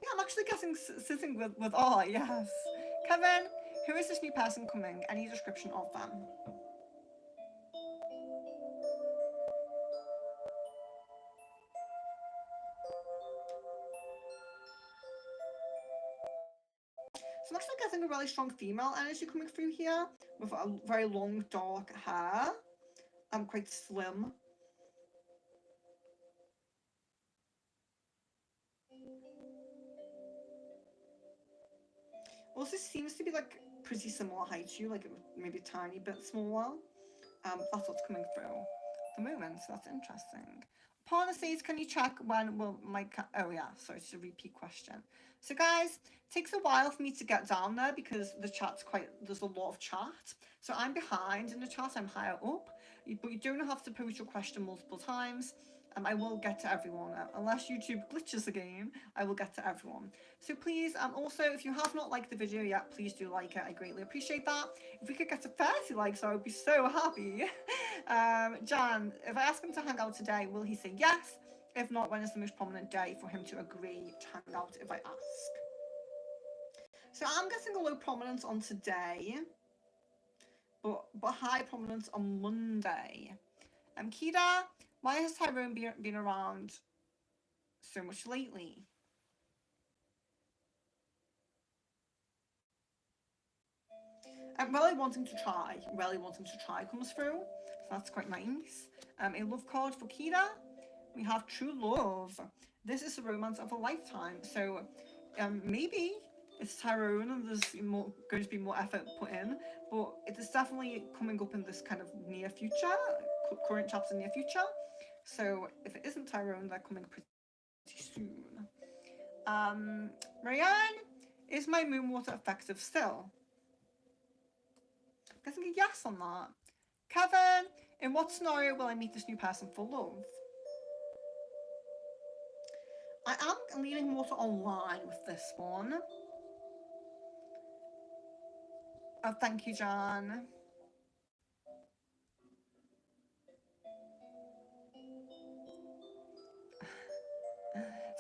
Yeah, I'm actually guessing sitting with R. Yes. Kevin, who is this new person coming? Any description of them? So I'm actually getting a really strong female energy coming through here with a very long dark hair. I'm quite slim. Also seems to be like pretty similar height to you, like maybe a tiny bit smaller. That's what's coming through at the moment, so that's interesting. Partner says, can you check when will my oh yeah, sorry, it's a repeat question. So guys, it takes a while for me to get down there because the chat's there's a lot of chat. So I'm behind in the chat, I'm higher up, but you don't have to post your question multiple times. I will get to everyone. Unless YouTube glitches again, I will get to everyone. So please, also, if you have not liked the video yet, please do like it. I greatly appreciate that. If we could get to 30 likes, I would be so happy. Jan, if I ask him to hang out today, will he say yes? If not, when is the most prominent day for him to agree to hang out if I ask? So I'm guessing a low prominence on today, but high prominence on Monday. Kida, why has Tyrone been around so much lately? I'm really wanting to try comes through, so that's quite nice. A love card for Kira. We have true love. This is the romance of a lifetime. So maybe it's Tyrone and there's going to be more effort put in, but it is definitely coming up in this kind of near future, current chapter near future. So if it isn't Tyrone, they're coming pretty soon. Marianne, is my moonwater effective still? I'm guessing a yes on that. Kevin, in what scenario will I meet this new person for love? I am leaning more to online with this one. Oh, thank you, John.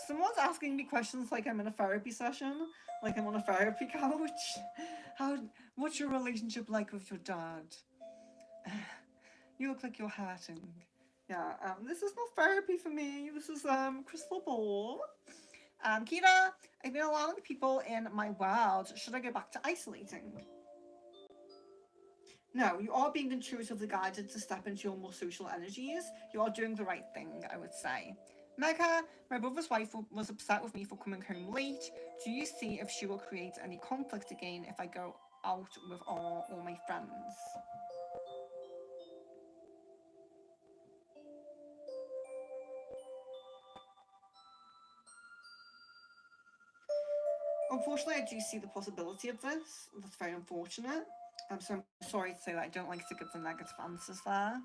Someone's asking me questions like I'm in a therapy session, like I'm on a therapy couch. What's your relationship like with your dad? You look like you're hurting. Yeah, this is not therapy for me. This is crystal ball. Kira, I've been allowing people in my world. Should I go back to isolating? No, you are being intuitively guided to step into your more social energies. You are doing the right thing, I would say. Mega, my brother's wife was upset with me for coming home late. Do you see if she will create any conflict again if I go out with all my friends? Unfortunately, I do see the possibility of this. That's very unfortunate. So I'm sorry to say that I don't like to give the negative answers there.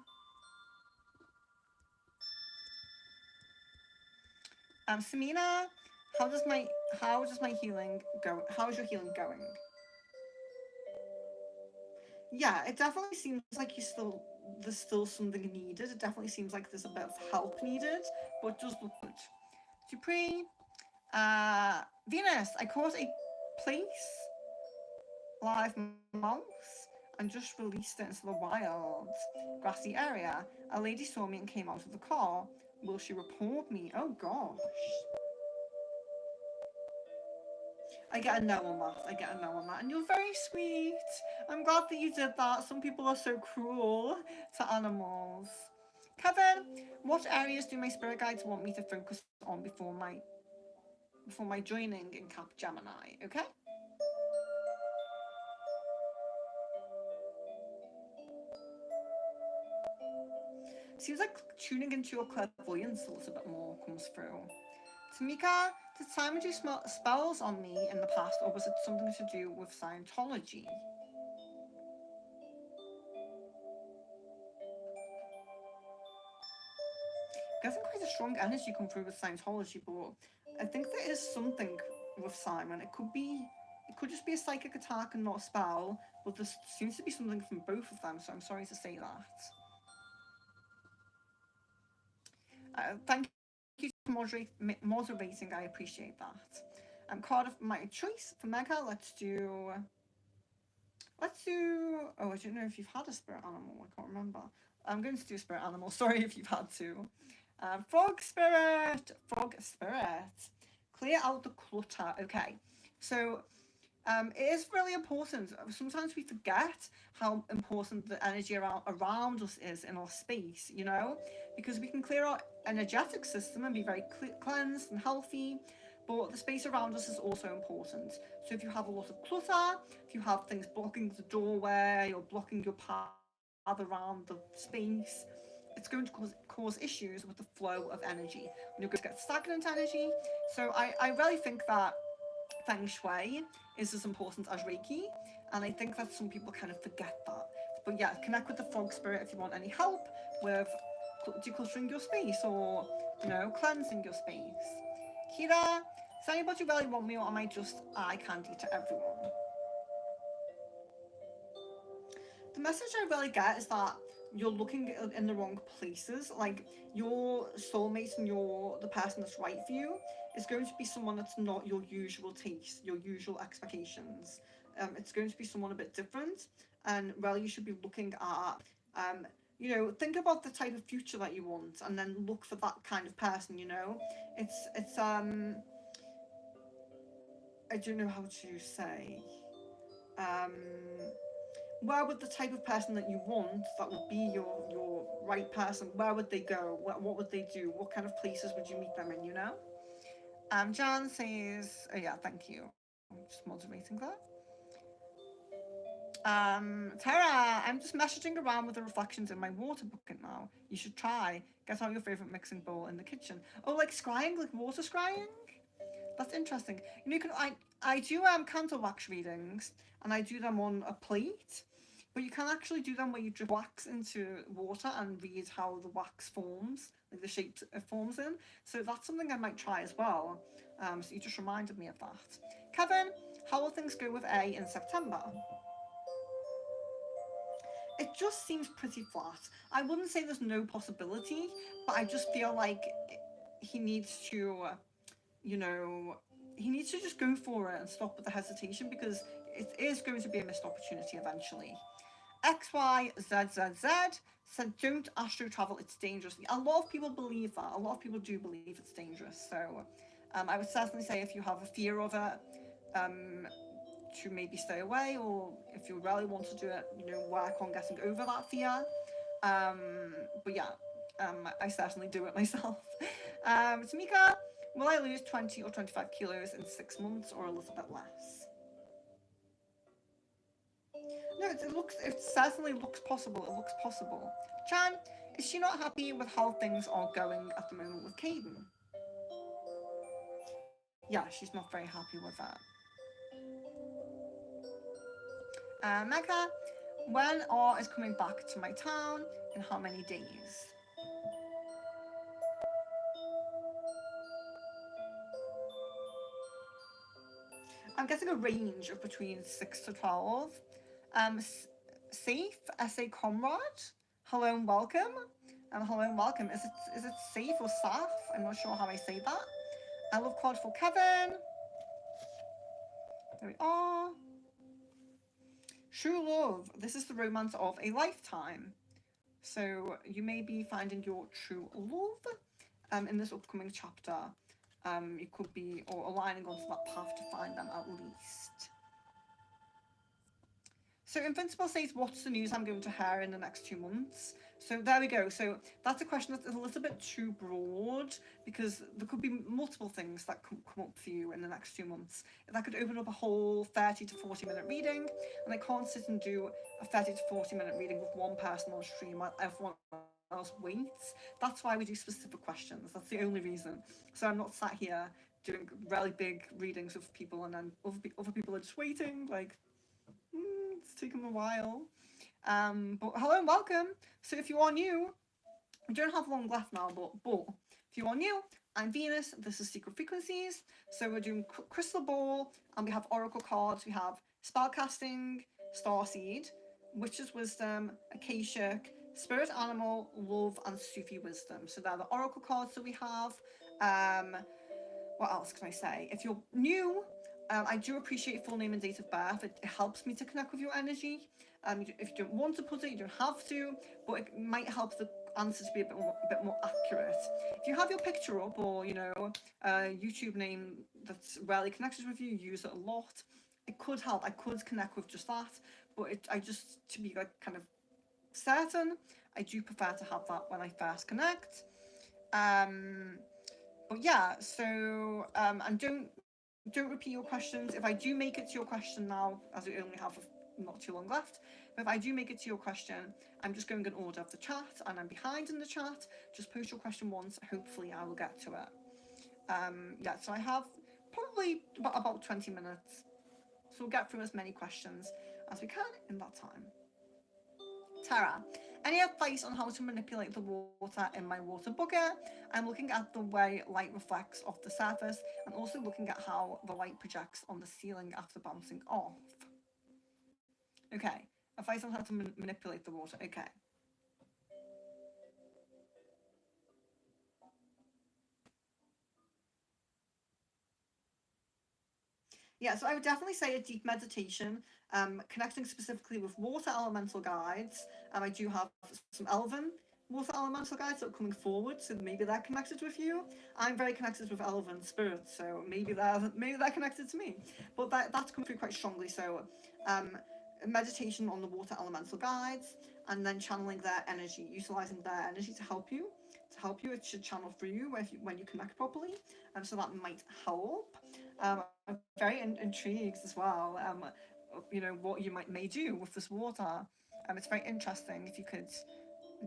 Samina, how does my healing go? How is your healing going? Yeah, it definitely seems like there's still something needed. It definitely seems like there's a bit of help needed, but it does look good. Dupree, Venus, I caught a place live mouse and just released it into the wild, grassy area. A lady saw me and came out of the car. Will she report me? Oh gosh. I get a no on that. I get a no on that. And you're very sweet. I'm glad that you did that. Some people are so cruel to animals. Kevin, what areas do my spirit guides want me to focus on before my joining in Cap Gemini? Okay. Seems like tuning into your clairvoyance a little bit more comes through. Tamika, did Simon do spells on me in the past, or was it something to do with Scientology? Getting quite a strong energy come through with Scientology, but I think there is something with Simon. It could just be a psychic attack and not a spell, but there seems to be something from both of them, so I'm sorry to say that. Thank you for moderating, I appreciate that. Card of my choice for Mega, oh, I don't know if you've had a spirit animal, I can't remember. I'm going to do spirit animal, sorry if you've had to. Frog spirit, frog spirit. Clear out the clutter. Okay, so it is really important. Sometimes we forget how important the energy around us is in our space, you know, because we can clear our energetic system and be very cleansed and healthy, but the space around us is also important. So if you have a lot of clutter, if you have things blocking the doorway or blocking your path around the space, it's going to cause issues with the flow of energy. You're going to get stagnant energy. So I really think that Feng Shui is as important as Reiki, and I think that some people kind of forget that. But yeah, connect with the frog spirit if you want any help with decluttering your space or, you know, cleansing your space. Kira, does anybody really want me, or am I just eye candy to everyone? The message I really get is that you're looking in the wrong places. Like your soulmate and the person that's right for you is going to be someone that's not your usual taste, your usual expectations. It's going to be someone a bit different, and really you should be looking at you know, think about the type of future that you want and then look for that kind of person, you know. It's I don't know how to say. Um where would the type of person that you want that would be your right person, where would they go, what would they do, what kind of places would you meet them in, you know? Jan says, oh yeah, thank you, I'm just moderating that. Tara, I'm just messaging around with the reflections in my water bucket now. You should try. Get out your favorite mixing bowl in the kitchen. Oh, like scrying, like water scrying? That's interesting. You know, I do candle wax readings, and I do them on a plate, but you can actually do them where you drip wax into water and read how the wax forms, like the shapes it forms in. So that's something I might try as well. So you just reminded me of that. Kevin, how will things go with A in September? It just seems pretty flat. I wouldn't say there's no possibility, but I just feel like he needs to, you know, he needs to just go for it and stop with the hesitation, because it is going to be a missed opportunity eventually. XYZZZ said, don't astro travel, it's dangerous. A lot of people believe that. A lot of people do believe it's dangerous. So I would certainly say if you have a fear of it, um, to maybe stay away, or if you really want to do it, work on getting over that fear. But yeah, I certainly do it myself. Tamika, will I lose 20 or 25 kilos in 6 months, or a little bit less? No, it certainly looks possible. It looks possible. Chan, is she not happy with how things are going at the moment with Caden? Yeah, she's not very happy with that. Mecca, when R is coming back to my town, in how many days? I'm getting a range of between 6 to 12. Safe, SA Comrade, hello and welcome. Hello and welcome. Is it safe or Saf? I'm not sure how I say that. I love quad for Kevin. There we are. True love. This is the romance of a lifetime. So you may be finding your true love in this upcoming chapter. You could be or aligning onto that path to find them at least. So Invincible says, what's the news I'm going to hear in the next 2 months? So there we go. So that's a question that's a little bit too broad, because there could be multiple things that come up for you in the next 2 months. That could open up a whole 30 to 40 minute reading, and I can't sit and do a 30 to 40 minute reading with one person on stream while everyone else waits. That's why we do specific questions. That's the only reason. So I'm not sat here doing really big readings of people and then other people are just waiting, like, it's taken a while. But hello and welcome. So if you are new, we don't have long left now, but if you are new, I'm Venus. This is Secret Frequencies. So we're doing Crystal Ball, and we have Oracle cards. We have Spellcasting, Starseed, Witch's Wisdom, Akashic, Spirit Animal, Love, and Sufi Wisdom. So they're the Oracle cards that we have. What else can I say? If you're new, I do appreciate full name and date of birth. It helps me to connect with your energy. If you don't want to put it, you don't have to, but it might help the answer to be a bit more accurate. If you have your picture up, or a YouTube name that's rarely connected with you, use it a lot. It could help. I could connect with just that, but I just, to be like kind of certain, I do prefer to have that when I first connect. But yeah, so and don't repeat your questions. If I do make it to your question now, as we only have not too long left, but if I do make it to your question, I'm just going in order of the chat, and I'm behind in the chat. Just post your question once. Hopefully I will get to it. Yeah, so I have probably about 20 minutes. So we'll get through as many questions as we can in that time. Tara, any advice on how to manipulate the water in my water bucket? I'm looking at the way light reflects off the surface, and also looking at how the light projects on the ceiling after bouncing off. Okay, advice on how to manipulate the water. Okay. Yeah, so I would definitely say a deep meditation, connecting specifically with water elemental guides. I do have some elven water elemental guides that are coming forward, so maybe they're connected with you. I'm very connected with elven spirits, so maybe they're connected to me. But that's coming through quite strongly. So meditation on the water elemental guides, and then channeling their energy, utilizing their energy to help you. It should channel through you when you connect properly, so that might help. I'm very intrigued as well. What you may do with this water. It's very interesting if you could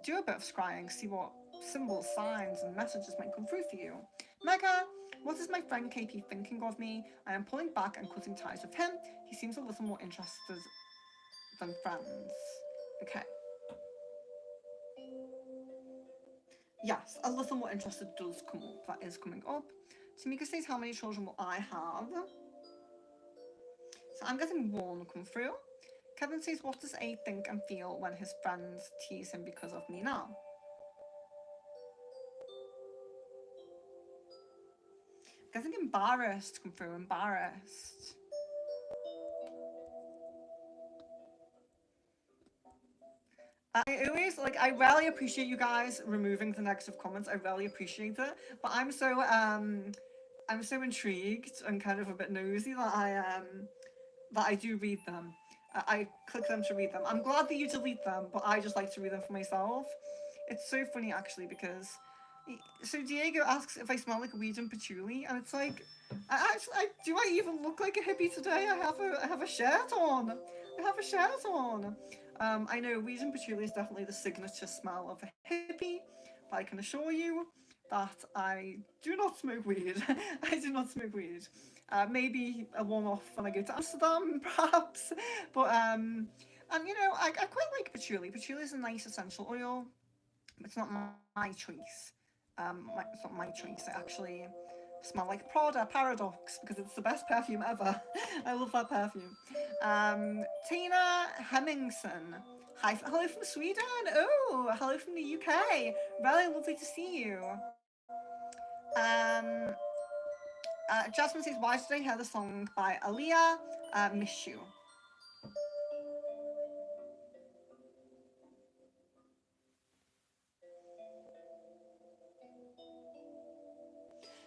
do a bit of scrying, see what symbols, signs, and messages might come through for you. Mega, what is my friend KP thinking of me? I am pulling back and cutting ties with him. He seems a little more interested than friends. Okay. Yes, a little more interested does come up. That is coming up. Tamika says, how many children will I have? So I'm getting one come through. Kevin says, what does A think and feel when his friends tease him because of me now? Getting embarrassed come through, embarrassed. I really appreciate you guys removing the negative comments. I really appreciate it. But I'm so intrigued and kind of a bit nosy that that I do read them. I click them to read them. I'm glad that you delete them, but I just like to read them for myself. It's so funny actually because so Diego asks if I smell like weed and patchouli, and it's like, do I even look like a hippie today? I have a shirt on. I have a shirt on. I know weed and patchouli is definitely the signature smell of a hippie, but I can assure you that I do not smoke weed. I do not smoke weed. Maybe a one-off when I go to Amsterdam, perhaps. But and you know, I quite like patchouli. Patchouli is a nice essential oil. It's not my choice. It's not my choice. I actually smell like Prada Paradox because it's the best perfume ever. I love that perfume. Tina Hemmingson. Hi, hello from Sweden. Oh, hello from the UK. Really lovely to see you. Um, Jasmine says, "Why did I hear the song by Aaliyah? Miss You."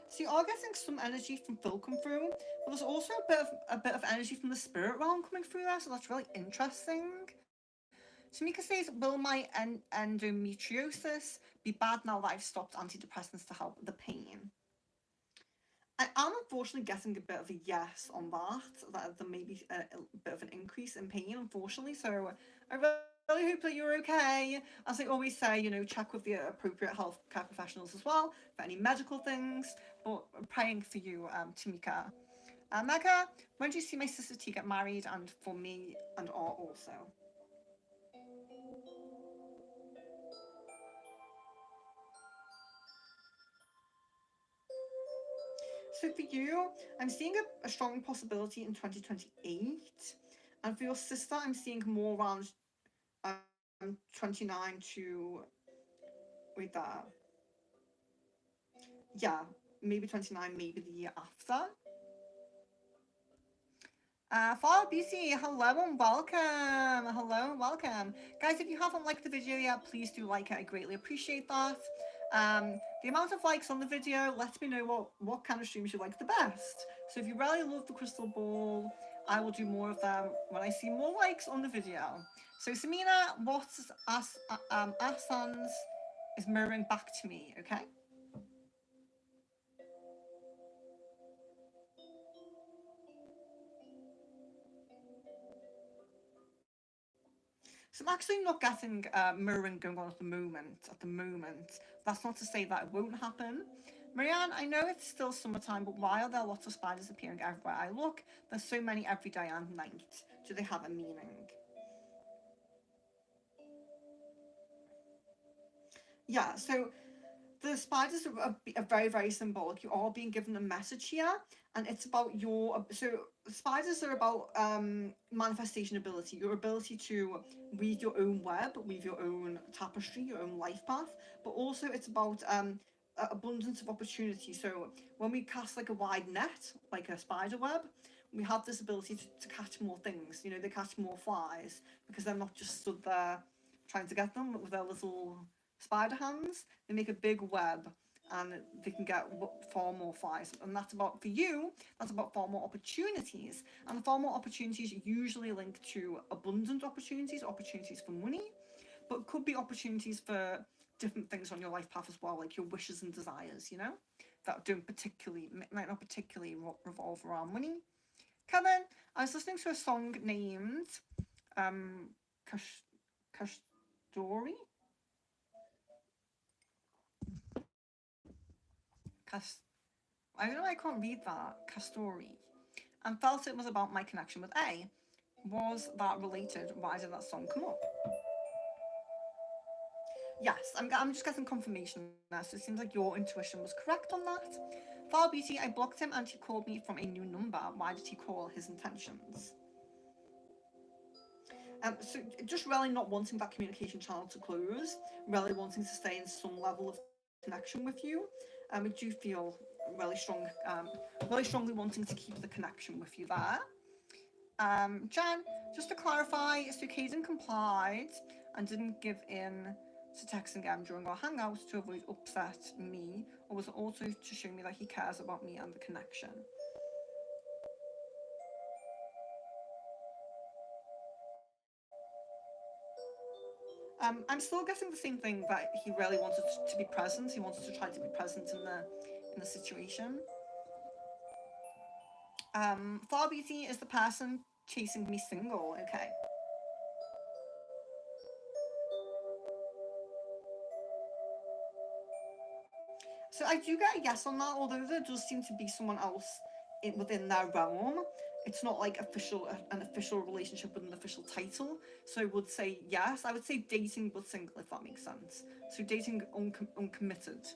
So you are getting some energy from Phil come through, but there's also a bit of energy from the spirit realm coming through there, so that's really interesting. Tamika says, "Will my endometriosis be bad now that I've stopped antidepressants to help the pain?" I am unfortunately getting a bit of a yes on that there may be a bit of an increase in pain, unfortunately. So I really hope that you're okay. As I always say, you know, check with the appropriate healthcare professionals as well for any medical things. But I'm praying for you, Tamika. Mega, when do you see my sister T get married, and for me and R also? So for you, I'm seeing a strong possibility in 2028. And for your sister, I'm seeing more around 29 to, wait, that, yeah, maybe 29, maybe the year after. Follow BC, hello and welcome. Hello and welcome. Guys, if you haven't liked the video yet, please do like it. I greatly appreciate that. The amount of likes on the video lets me know what kind of streams you like the best. So if you really love the crystal ball, I will do more of them when I see more likes on the video. So Samina, what's Asan's is mirroring back to me, okay? So I'm actually not getting mirroring going on at the moment. That's not to say that it won't happen. Marianne, I know it's still summertime, but why are there lots of spiders appearing everywhere I look? There's so many every day and night. Do they have a meaning? Yeah, so the spiders are very, very symbolic. You are being given a message here, and it's about your. So spiders are about manifestation ability, your ability to weave your own web, weave your own tapestry, your own life path. But also, it's about abundance of opportunity. So when we cast like a wide net, like a spider web, we have this ability to catch more things. You know, they catch more flies because they're not just stood there trying to get them with their little spider hands. They make a big web and they can get far more flies. And that's about, for you, that's about far more opportunities. And far more opportunities usually link to abundant opportunities, opportunities for money, but could be opportunities for different things on your life path as well, like your wishes and desires, you know, that don't particularly, might not particularly revolve around money. Kevin, I was listening to a song named um, Kash, Kashdori. Kas- I don't know, I can't read that. Castori. And felt it was about my connection with A. Was that related? Why did that song come up? Yes, I'm just getting confirmation there, so it seems like your intuition was correct on that. Far Beauty, I blocked him and he called me from a new number. Why did he call his intentions? So just really not wanting that communication channel to close, really wanting to stay in some level of connection with you. I do feel really strong, really strongly wanting to keep the connection with you there. Jan, just to clarify, so Caden complied and didn't give in to texting M during our hangouts to avoid upset me, or was it also to show me that he cares about me and the connection? I'm still getting the same thing that he really wanted to be present. He wanted to try to be present in the situation. Far Beauty is the person chasing me single. Okay. So I do get a yes on that, although there does seem to be someone else within their realm. It's not like an official relationship with an official title. So I would say yes. I would say dating but single, if that makes sense. So dating uncommitted.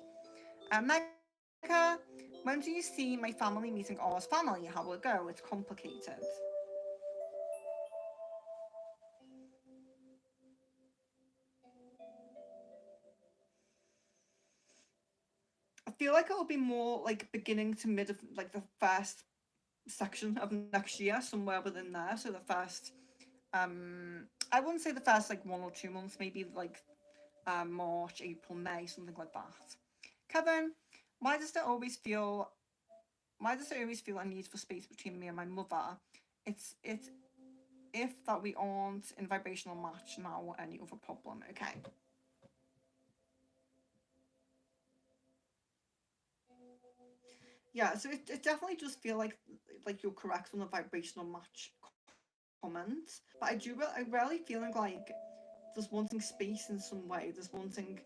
Mecca, when do you see my family meeting ours family? How will it go? It's complicated. I feel like it'll be more like beginning to mid of like the first section of next year, somewhere within there. So the first, I wouldn't say the first like 1 or 2 months, maybe like March, April, May, something like that. Kevin, why does there always feel why does there always feel a need for space between me and my mother? It's if that we aren't in vibrational match now or any other problem. Okay. Yeah, so it definitely does feel like you're correct on the vibrational match comment, but I really feeling like there's wanting space in some way. There's wanting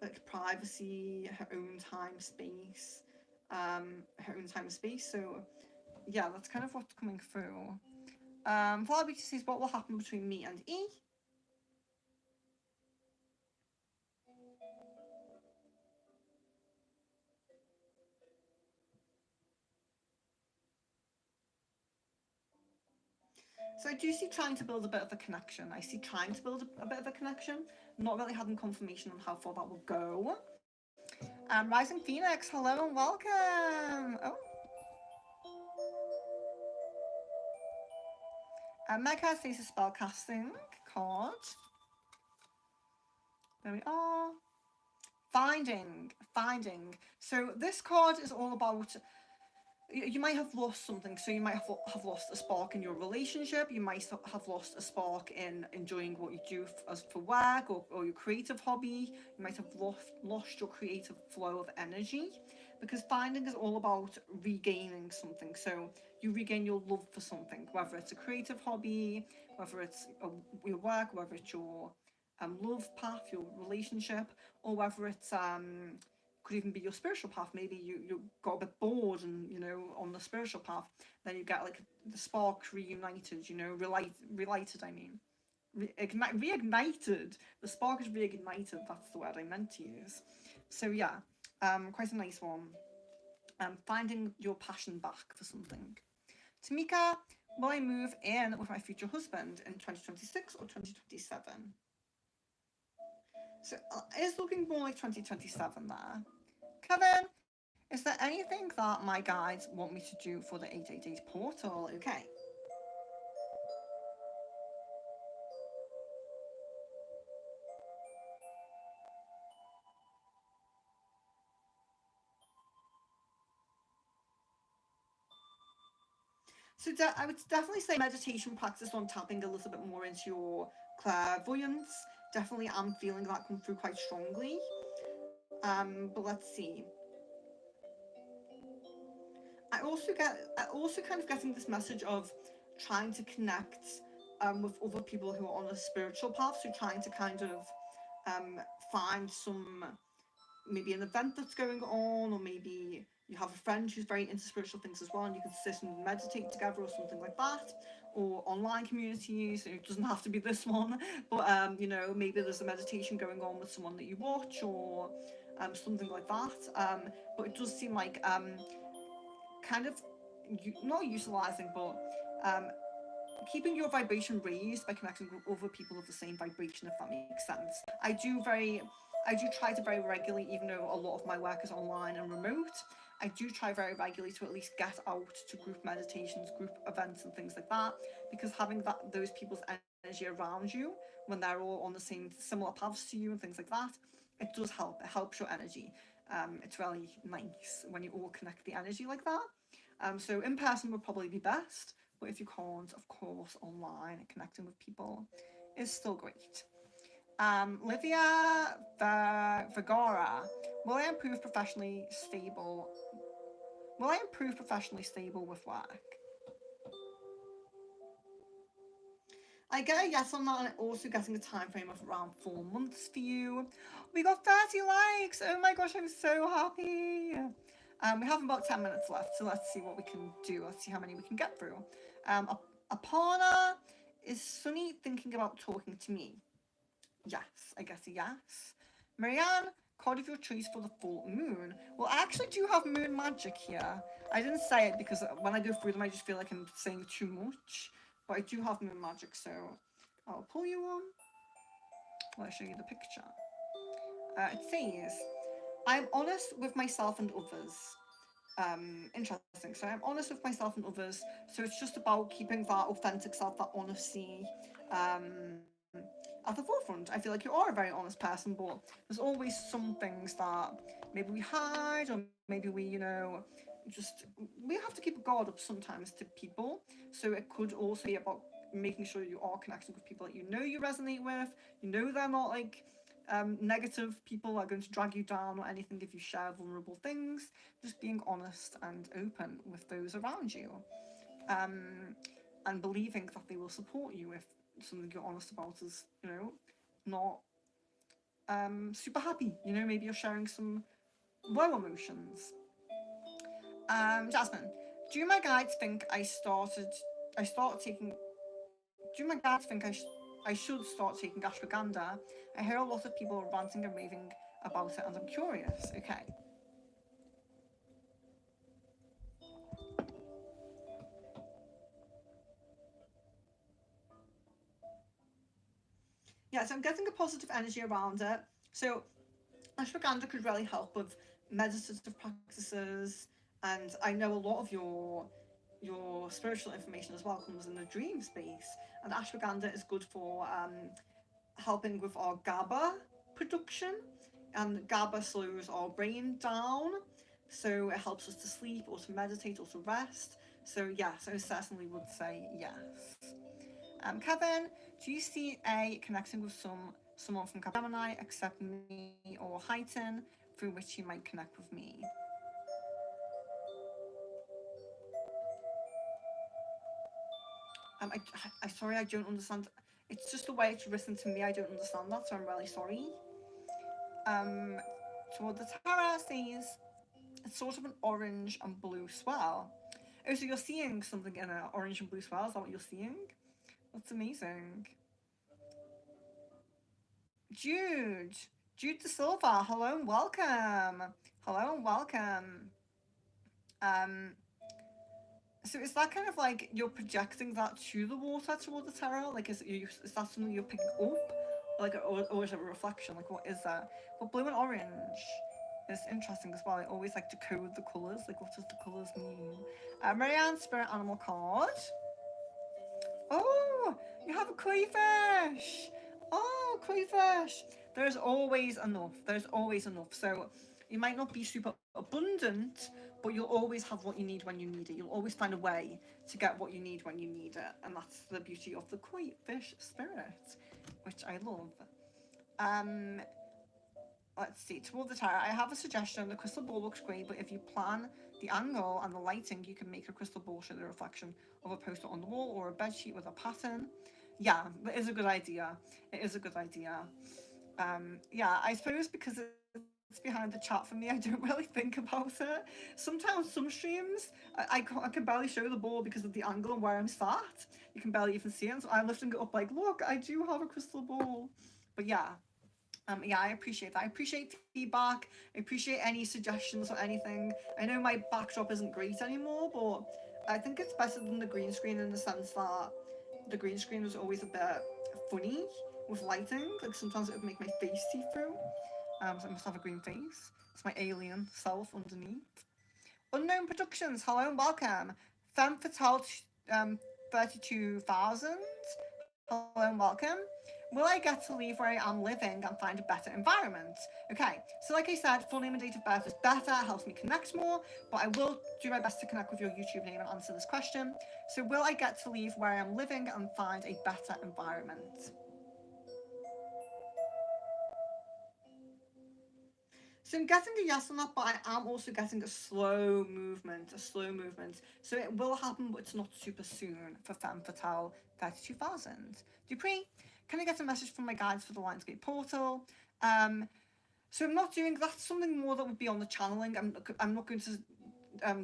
like privacy, her own time, space, her own time and space. So yeah, that's kind of what's coming through. Flower Beauty says, what will happen between me and E? So I do see trying to build a bit of a connection. I see trying to build a bit of a connection, not really having confirmation on how far that will go. Rising Phoenix, hello and welcome. Oh, Mega says a spell casting card. There we are. Finding. So this card is all about you might have lost something. So you might have lost a spark in your relationship. You might have lost a spark in enjoying what you do as for work or your creative hobby. You might have lost your creative flow of energy, because finding is all about regaining something. So you regain your love for something, whether it's a creative hobby, whether it's your work, whether it's your love path, your relationship, or whether it's could even be your spiritual path. Maybe you got a bit bored and on the spiritual path, then you get like the spark reunited, relighted. I mean, reignited. The spark is reignited. That's the word I meant to use. So yeah, quite a nice one. Finding your passion back for something. Tamika, will I move in with my future husband in 2026 or 2027? So it's looking more like 2027 there. Kevin, is there anything that my guides want me to do for the 888 portal? Okay. So I would definitely say meditation practice on tapping a little bit more into your clairvoyance. Definitely, I'm feeling that come through quite strongly. But let's see. I also kind of getting this message of trying to connect with other people who are on a spiritual path. So trying to kind of find some, maybe an event that's going on, or maybe you have a friend who's very into spiritual things as well, and you can sit and meditate together or something like that, or online communities. It doesn't have to be this one, but maybe there's a meditation going on with someone that you watch, or something like that. But it does seem like kind of not utilizing, but um, keeping your vibration raised by connecting with other people of the same vibration, if that makes sense. I do try to very regularly, even though a lot of my work is online and remote, I do try very regularly to at least get out to group meditations, group events, and things like that, because having those people's energy around you when they're all on the same similar paths to you and things like that, it does help. It helps your energy. It's really nice when you all connect the energy like that. So in person would probably be best, but if you can't, of course, online and connecting with people is still great. Livia Vergara, will I improve professionally stable? Will I improve professionally stable with work? I get a yes on that, and also getting a time frame of around 4 months for you. We got 30 likes. Oh my gosh, I'm so happy. We have about 10 minutes left, so let's see what we can do. Let's see how many we can get through. Aparna, is Sunny thinking about talking to me? Yes, I guess a yes. Marianne, card of your choice for the full moon. Well, I actually do have moon magic here. I didn't say it because when I go through them, I just feel like I'm saying too much. But I do have moon magic, so I'll pull you one. I'll show you the picture. It says, I'm honest with myself and others. Interesting. So I'm honest with myself and others. So it's just about keeping that authentic self, that honesty, at the forefront. I feel like you are a very honest person, but there's always some things that maybe we hide, or maybe we, just we have to keep a guard up sometimes to people. So it could also be about making sure you are connecting with people that you resonate with. They're not like negative people are going to drag you down or anything if you share vulnerable things. Just being honest and open with those around you, um, and believing that they will support you if something you're honest about is, not super happy. Maybe you're sharing some low emotions. Jasmine, do my guides think I started taking do my guides think I should start taking ashwagandha? I hear a lot of people ranting and raving about it, and I'm curious. Okay. Yeah, so I'm getting a positive energy around it. So ashwagandha could really help with meditative practices, and I know a lot of your spiritual information as well comes in the dream space. And ashwagandha is good for helping with our GABA production, and GABA slows our brain down, so it helps us to sleep or to meditate or to rest. So yes, I certainly would say yes. Kevin, do you see a connecting with someone from Capgemini, accept me, or heighten through which you might connect with me? I sorry, I don't understand. It's just the way it's written to me. I don't understand that, so I'm really sorry. Um, toward the Tara says it's sort of an orange and blue swirl. Oh, so you're seeing something in an orange and blue swirl? Is that what you're seeing? That's amazing. Jude, Jude De Silva, hello and welcome. Hello and welcome. Um, so is that kind of like you're projecting that to the water toward the tarot? Like, is that something you're picking up? Like, or is it a reflection? Like, what is that? But blue and orange is interesting as well. I always like to code the colours. Like, what does the colours mean? Marianne, spirit animal card. Oh, you have a koi fish. Oh, koi fish. There's always enough. There's always enough. So you might not be super abundant, but you'll always have what you need when you need it. You'll always find a way to get what you need when you need it. And that's the beauty of the koi fish spirit, which I love. Um, let's see, toward the tower, I have a suggestion. The crystal ball looks great, but if you plan the angle and the lighting, you can make a crystal ball show the reflection of a poster on the wall or a bed sheet with a pattern. Yeah, that is a good idea. It is a good idea. Yeah, I suppose because it's behind the chat for me, I don't really think about it. Sometimes some streams, I can barely show the ball because of the angle and where I'm sat. You can barely even see it. So I'm lifting it up like, look, I do have a crystal ball. But yeah, I appreciate that. I appreciate feedback. I appreciate any suggestions or anything. I know my backdrop isn't great anymore, but I think it's better than the green screen in the sense that the green screen was always a bit funny with lighting. Like sometimes it would make my face see through. So I must have a green face. It's my alien self underneath. Unknown Productions, hello and welcome. Femme Fatale 32,000, hello and welcome. Will I get to leave where I am living and find a better environment? Okay, so like I said, full name and date of birth is better, helps me connect more, but I will do my best to connect with your YouTube name and answer this question. So will I get to leave where I am living and find a better environment? So I'm getting a yes on that, but I am also getting a slow movement, So it will happen, but it's not super soon for Femme Fatale 32,000. Dupree, can I get a message from my guides for the Lionsgate portal? So I'm not doing, that's something more that would be on the channeling. I'm not going to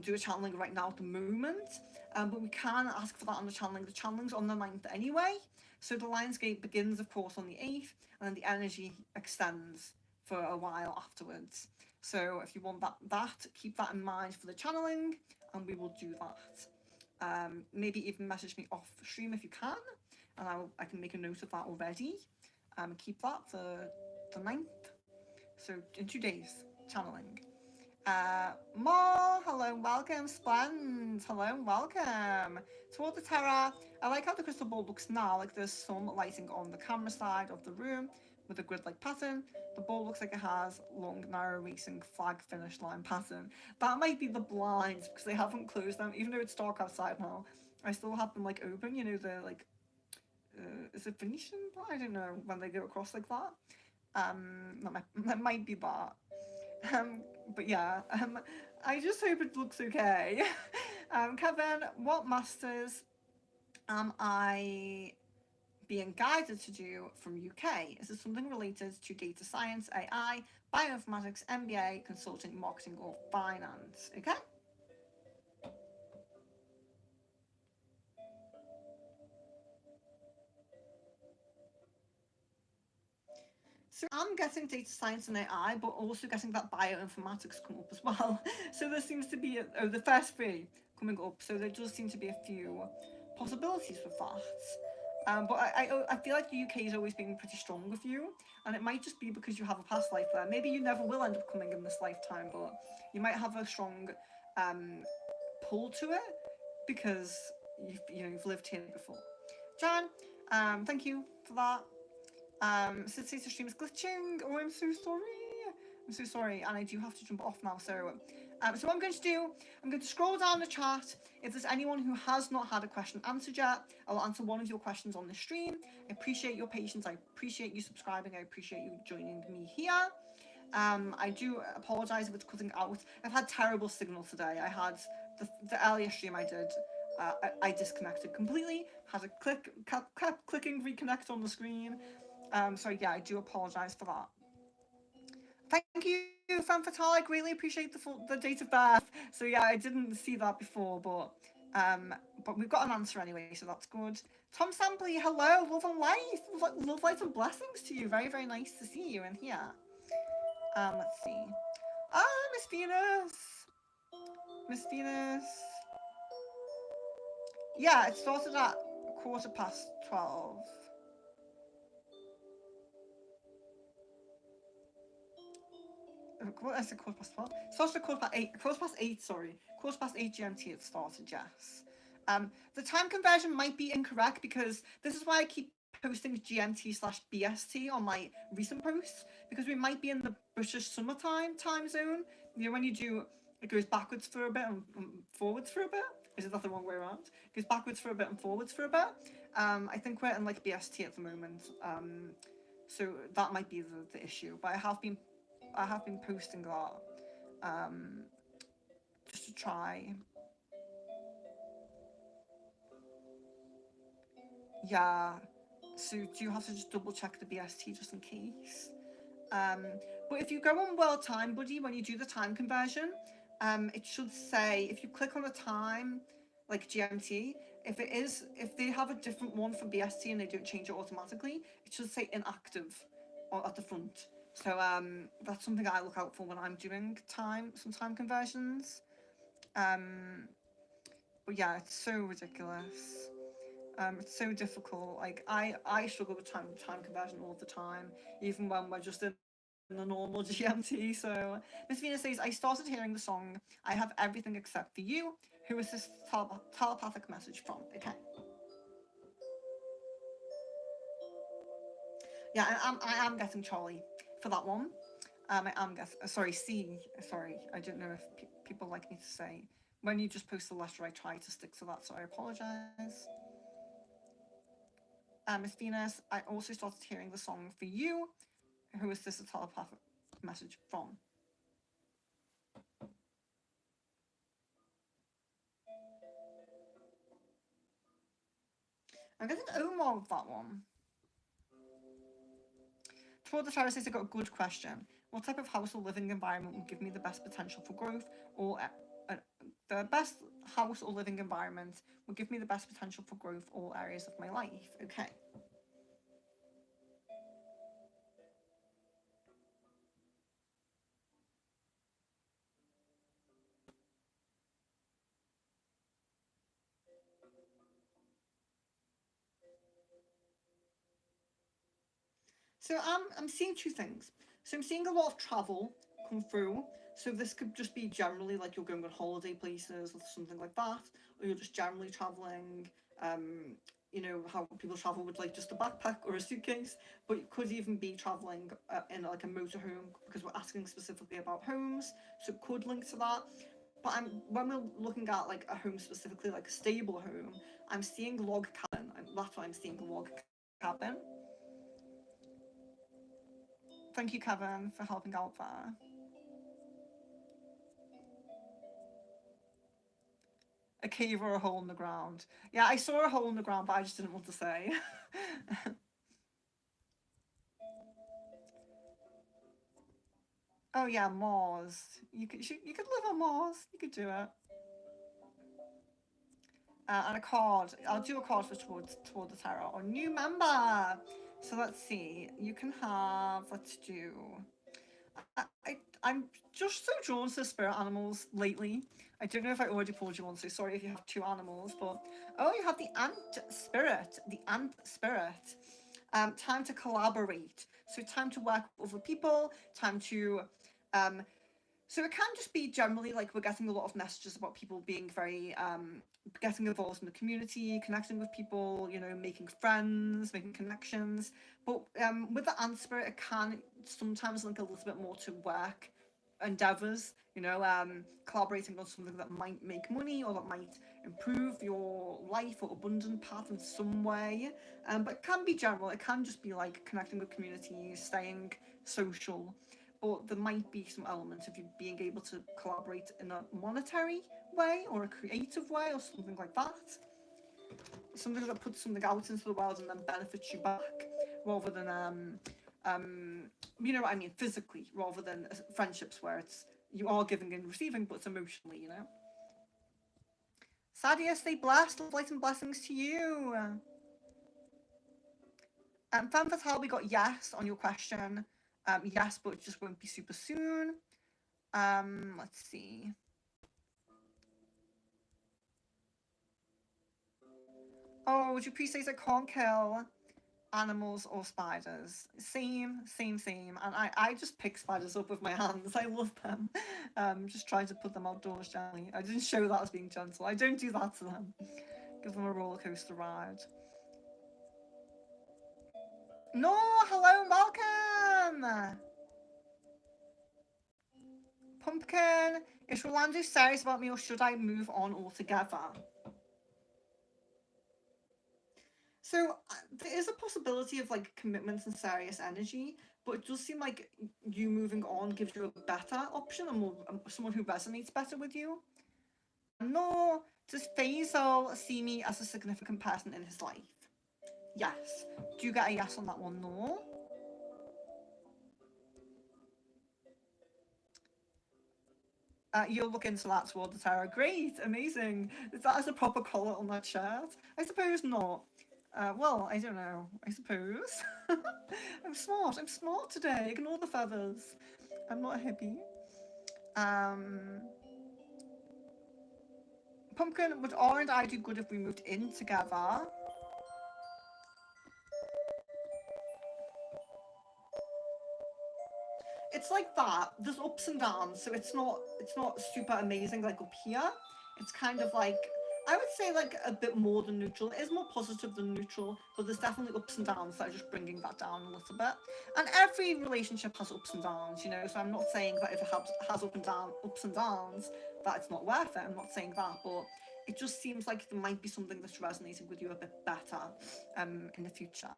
do a channeling right now at the moment, but we can ask for that on the channeling. The channeling's on the 9th anyway. So the Lionsgate begins, of course, on the 8th, and then the energy extends for a while afterwards. So if you want that keep that in mind for the channeling, and we will do that. Maybe even message me off stream if you can, and I can make a note of that already. Keep that for the 9th. So in 2 days, channeling. More, hello, welcome, Splend, hello, welcome. Toward the Terror, I like how the crystal ball looks now, like there's some lighting on the camera side of the room with a grid-like pattern. The ball looks like it has long, narrow, racing flag finish line pattern. That might be the blinds, because they haven't closed them, even though it's dark outside now. I still have them, like, open, you know, they're, like, is it Venetian? I don't know, when they go across like that. That might be that. But yeah, I just hope it looks okay. Kevin, what masters am I being guided to do from UK? Is it something related to data science, AI, bioinformatics, MBA, consulting, marketing, or finance? Okay. So I'm getting data science and AI, but also getting that bioinformatics come up as well. So there seems to be the first three coming up. So there does seem to be a few possibilities with that. But I feel like the UK has always been pretty strong with you, and it might just be because you have a past life there. Maybe you never will end up coming in this lifetime, but you might have a strong pull to it because you've lived here before. Jan, thank you for that. Since the stream is glitching, oh, I'm so sorry. I'm so sorry, and I do have to jump off now. So what I'm going to do, I'm going to scroll down the chat. If there's anyone who has not had a question answered yet, I will answer one of your questions on the stream. I appreciate your patience. I appreciate you subscribing. I appreciate you joining me here. I do apologise if it's cutting out. I've had terrible signal today. I had the earlier stream I did. I disconnected completely. Had a kept clicking reconnect on the screen. So yeah, I do apologise for that. Thank you, Femme Fatale. I greatly appreciate the date of birth. So yeah, I didn't see that before, but we've got an answer anyway, so that's good. Tom Sampley, hello, love and life, love, light and blessings to you. Very, very nice to see you in here. Let's see. Miss Venus. Miss Venus. Yeah, it started at 12:15. I said 12:15. It started at 8. 8. Sorry, 8 GMT. It started. Yes. The time conversion might be incorrect because this is why I keep posting GMT/BST on my recent posts, because we might be in the British summertime time zone. You know, when you do, it goes backwards for a bit and forwards for a bit. Is it not the wrong way around? It goes backwards for a bit and forwards for a bit. I think we're in like BST at the moment. So that might be the issue. But I have been posting that just to try. Yeah. So do you have to just double check the BST just in case? But if you go on World Time Buddy, when you do the time conversion, it should say, if you click on the time, like GMT, if they have a different one for BST and they don't change it automatically, it should say inactive at the front. So that's something I look out for when I'm doing some time conversions. But yeah, it's so ridiculous. It's so difficult. Like I struggle with time conversion all the time, even when we're just in the normal GMT. So Miss Venus says, I started hearing the song I Have Everything Except for You. Who is this telepathic message from? Okay. Yeah, I am getting Charlie for that one. I am guessing. Sorry, C. Sorry, I don't know if people like me to say. When you just post the letter, I try to stick to that, so I apologise. Miss Venus, I also started hearing the song for you. Who is this a telepathic message from? I'm getting Omar with that one. Toward the Terrace says I got a good question. What type of house or living environment will give me the best potential for growth, or the best house or living environment will give me the best potential for growth all areas of my life? Okay. So I'm seeing two things. So I'm seeing a lot of travel come through. So this could just be generally like you're going on holiday places or something like that, or you're just generally traveling. You know how people travel with like just a backpack or a suitcase, but it could even be traveling in like a motorhome because we're asking specifically about homes, so it could link to that. But when we're looking at like a home specifically, like a stable home, I'm seeing log cabin. That's what I'm seeing, log cabin. Thank you, Kevin, for helping out there. A cave or a hole in the ground. Yeah, I saw a hole in the ground, but I just didn't want to say. Oh yeah, Mars. You could live on Mars. You could do it. And a card. I'll do a card for toward the tarot. Or new member. So let's see. You can have. Let's do. I'm just so drawn to spirit animals lately. I don't know if I already pulled you one, so sorry if you have two animals, but oh, you have the ant spirit. The ant spirit. Time to collaborate. So time to work with other people. Time to um, so it can just be generally like we're getting a lot of messages about people being very getting involved in the community, connecting with people, you know, making friends, making connections. But with the ant spirit, it can sometimes link a little bit more to work endeavors, you know, collaborating on something that might make money or that might improve your life or abundant path in some way. But it can be general, it can just be like connecting with communities, staying social, but there might be some elements of you being able to collaborate in a monetary way or a creative way or something like that. Something that puts something out into the world and then benefits you back, rather than um, you know what I mean, physically, rather than friendships where it's you are giving and receiving, but it's emotionally, you know. Sadia, stay blessed. Light and blessings to you. Femme Fatale, we got yes on your question. Yes, but it just won't be super soon. Let's see. Oh, would you please say I can't kill animals or spiders? Same, same, same. And I just pick spiders up with my hands. I love them. Just trying to put them outdoors gently. I didn't show that as being gentle. I don't do that to them. Give them a roller coaster ride. No, hello, welcome. Pumpkin, is Rolando serious about me or should I move on altogether? So there is a possibility of like commitment and serious energy, but it does seem like you moving on gives you a better option and more someone who resonates better with you. No, does Faisal see me as a significant person in his life? Yes. Do you get a yes on that one? No. You'll look into that toward the tarot. Great, amazing. Is that as a proper collar on that shirt? I suppose not. Well, I don't know. I suppose. I'm smart. I'm smart today. Ignore the feathers. I'm not a hippie. Um, Pumpkin, would R and I do good if we moved in together? It's like that. There's ups and downs, so it's not super amazing like up here. It's kind of like I would say like a bit more than neutral. It is more positive than neutral, but there's definitely ups and downs that are just bringing that down a little bit. And every relationship has ups and downs, you know. So I'm not saying that if it has ups and downs, that it's not worth it. I'm not saying that, but it just seems like there might be something that's resonating with you a bit better in the future.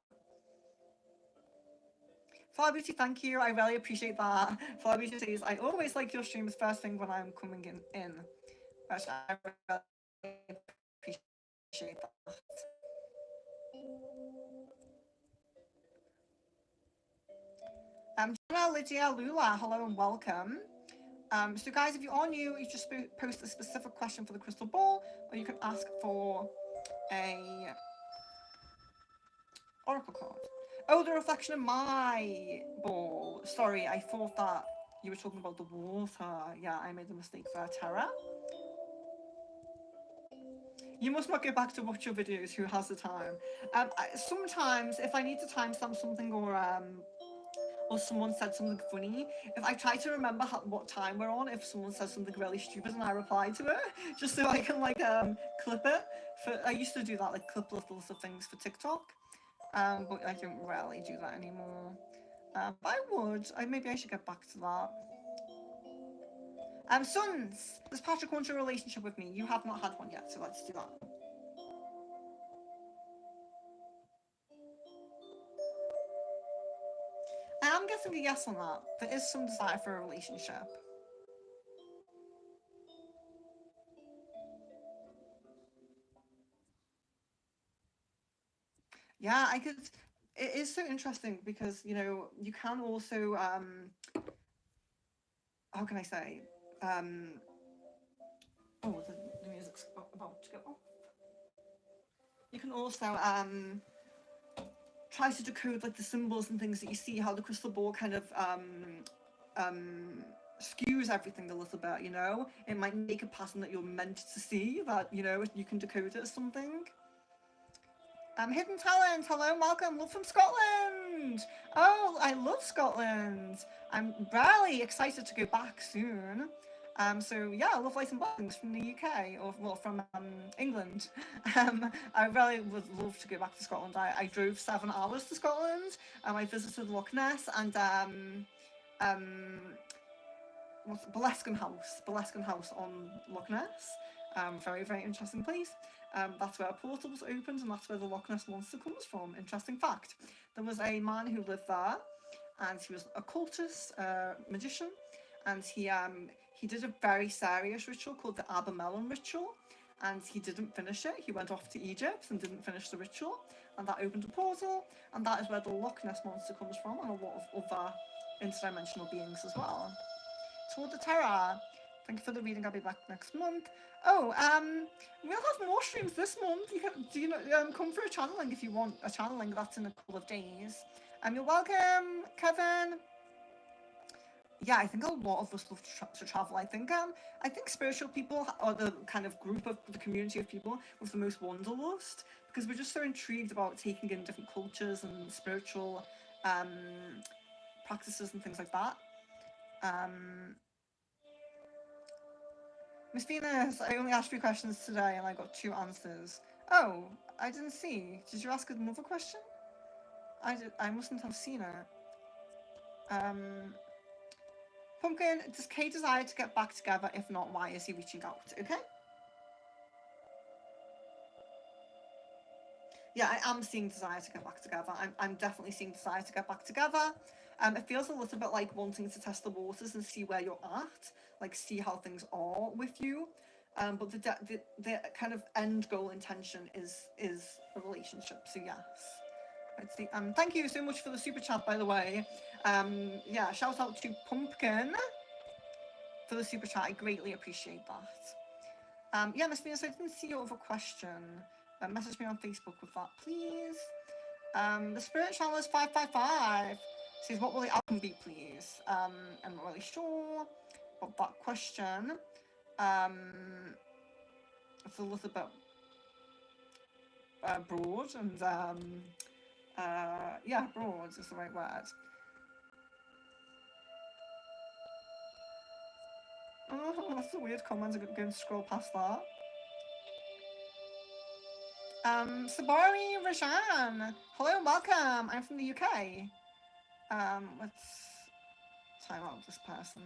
Flower Beauty, thank you. I really appreciate that. Flower Beauty says, I always like your streams first thing when I'm coming in. Which I really appreciate that. Jenna, Lydia, Lula, hello and welcome. So guys, if you are new, you just post a specific question for the crystal ball, or you can ask for a oracle card. Oh, the reflection of my ball. Sorry, I thought that you were talking about the water. Yeah, I made a mistake there, Tara. You must not go back to watch your videos. Who has the time? Sometimes, if I need to timestamp something or someone said something funny, if I try to remember what time we're on, if someone says something really stupid and I reply to it, just so I can like clip it. I used to do that, like clip little things for TikTok, but I don't really do that anymore. But I would. Maybe I should get back to that. Sons, does Patrick want a relationship with me? You have not had one yet, so let's do that. I am getting a yes on that. There is some desire for a relationship. Yeah, I could. It is so interesting because you can also how can I say oh the music's about to go off. You can also try to decode like the symbols and things that you see, how the crystal ball kind of skews everything a little bit. It might make a pattern that you're meant to see, that you can decode it as something. Hidden Talent, hello, welcome, love from Scotland. Oh, I love Scotland. I'm really excited to go back soon. So yeah, love lights and blessings from the UK, or well, from England. I really would love to go back to Scotland. I drove 7 hours to Scotland. I visited Loch Ness and what's Boleskine House on Loch Ness. Very, very interesting place. That's where a portal was opened, and that's where the Loch Ness monster comes from. Interesting fact. There was a man who lived there, and he was a cultist, magician, and he did a very serious ritual called the Abermelon ritual, and he didn't finish it. He went off to Egypt and didn't finish the ritual, and that opened a portal, and that is where the Loch Ness monster comes from, and a lot of other interdimensional beings as well. Toward the Terror. Thank you for the reading. I'll be back next month. Oh, we'll have more streams this month. Come for a channeling if you want a channeling. That's in a couple of days. You're welcome, Kevin. Yeah, I think a lot of us love to travel. I think spiritual people are the kind of group of the community of people with the most wanderlust, because we're just so intrigued about taking in different cultures and spiritual practices and things like that. Miss Venus, I only asked 3 questions today and I got 2 answers. Oh, I didn't see. Did you ask another question? I mustn't have seen it. Pumpkin, does Kay desire to get back together? If not, why is he reaching out? Okay. Yeah, I am seeing desire to get back together. I'm definitely seeing desire to get back together. It feels a little bit like wanting to test the waters and see where you're at, like see how things are with you. But the kind of end goal intention is a relationship. So yes. Let's see. Thank you so much for the super chat, by the way. Yeah, shout out to Pumpkin for the super chat. I greatly appreciate that. Yeah, Miss Venus, I didn't see your other question. Message me on Facebook with that, please. The spirit channel is 555. Says, what will the outcome be, please? I'm not really sure about that question. It's a little bit broad, and yeah, broad is the right word. Oh, that's a weird comment. I'm going to scroll past that. Sabari Rajan, hello, welcome. I'm from the UK. Let's time out this person.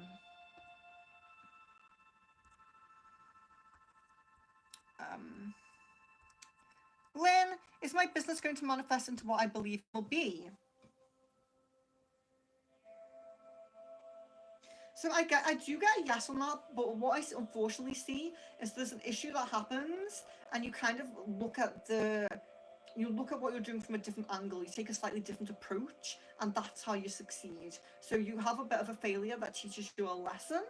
Lynn, is my business going to manifest into what I believe it will be? So I do get a yes on that, but what I unfortunately see is there's an issue that happens, and you kind of look at the you look at what you're doing from a different angle, you take a slightly different approach, and that's how you succeed. So you have a bit of a failure that teaches you a lesson,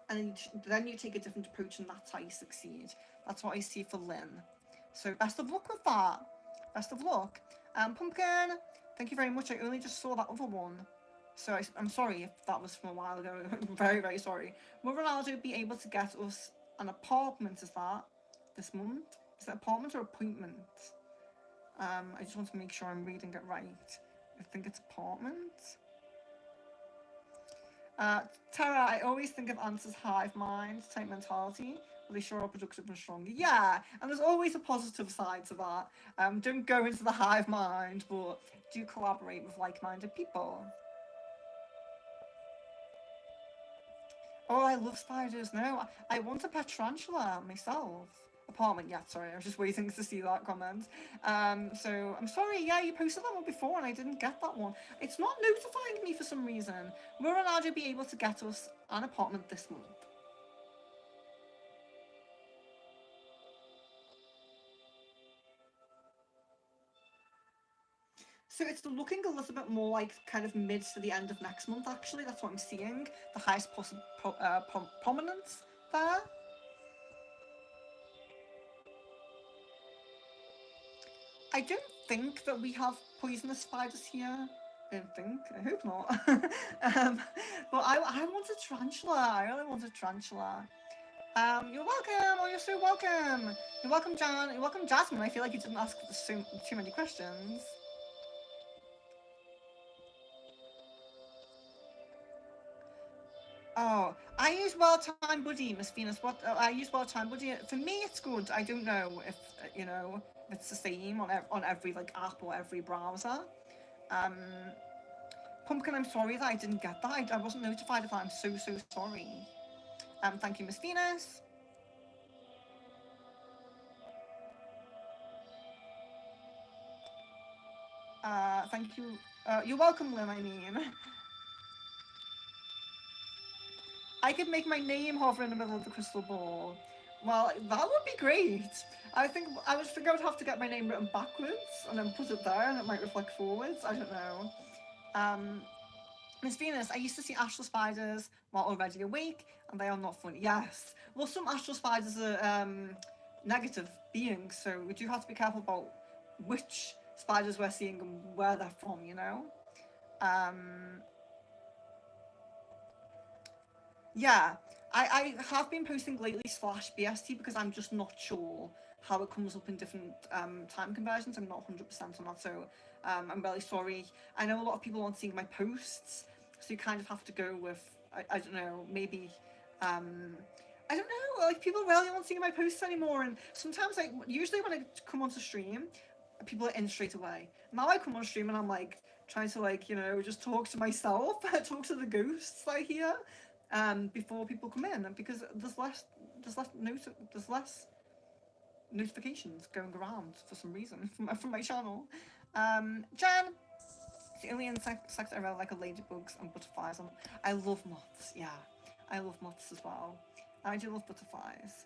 and then you take a different approach, and that's how you succeed. That's what I see for Lynn. So best of luck with that. Best of luck. Pumpkin, thank you very much. I only just saw that other one. So I'm sorry if that was from a while ago. I'm very, very sorry. Will Ronaldo be able to get us an apartment, is that this month? Is it apartment or appointment? I just want to make sure I'm reading it right. I think it's apartment. Tara, I always think of Ants as hive mind type mentality. They sure are productive and stronger. Yeah, and there's always a positive side to that. Don't go into the hive mind, but do collaborate with like-minded people. Oh, I love spiders. No, I want a pet tarantula myself. Apartment, yeah, sorry, I was just waiting to see that comment. So I'm sorry, yeah, you posted that one before and I didn't get that one. It's not notifying me for some reason. Will Ronaldo be able to get us an apartment this month? So it's looking a little bit more like kind of mid to the end of next month, actually. That's what I'm seeing. The highest possible prominence there. I don't think that we have poisonous spiders here. I don't think. I hope not. But I want a tarantula. I really want a tarantula. You're welcome. Oh, you're so welcome. You're welcome, Jan. You're welcome, Jasmine. I feel like you didn't ask too many questions. Oh, I use Well Time Buddy, Miss Venus. What I use Well Time Buddy. For me, it's good. I don't know if if it's the same on every like app or every browser. Um, Pumpkin, I'm sorry that I didn't get that. I wasn't notified of that. I'm so sorry. Thank you, Miss Venus. Thank you. You're welcome, Lynn. I mean, I could make my name hover in the middle of the crystal ball. Well, that would be great. I would think I would have to get my name written backwards and then put it there, and it might reflect forwards. I don't know. Um, Miss Venus, I used to see astral spiders while already awake, and they are not funny. Yes. Well, some astral spiders are negative beings, so we do have to be careful about which spiders we're seeing and where they're from, you know? Um, yeah. I have been posting lately /BST because I'm just not sure how it comes up in different time conversions. I'm not 100% on that, so I'm really sorry. I know a lot of people aren't seeing my posts, so you kind of have to go with, I don't know, maybe, I don't know, like people really aren't seeing my posts anymore, and sometimes usually when I come onto stream, people are in straight away. Now I come on stream and I'm like, trying to like, just talk to myself, talk to the ghosts I hear, before people come in, and because there's less notifications going around for some reason from my channel. Jan, the only insects I really like are ladybugs and butterflies. And I love moths. Yeah, I love moths as well. I do love butterflies.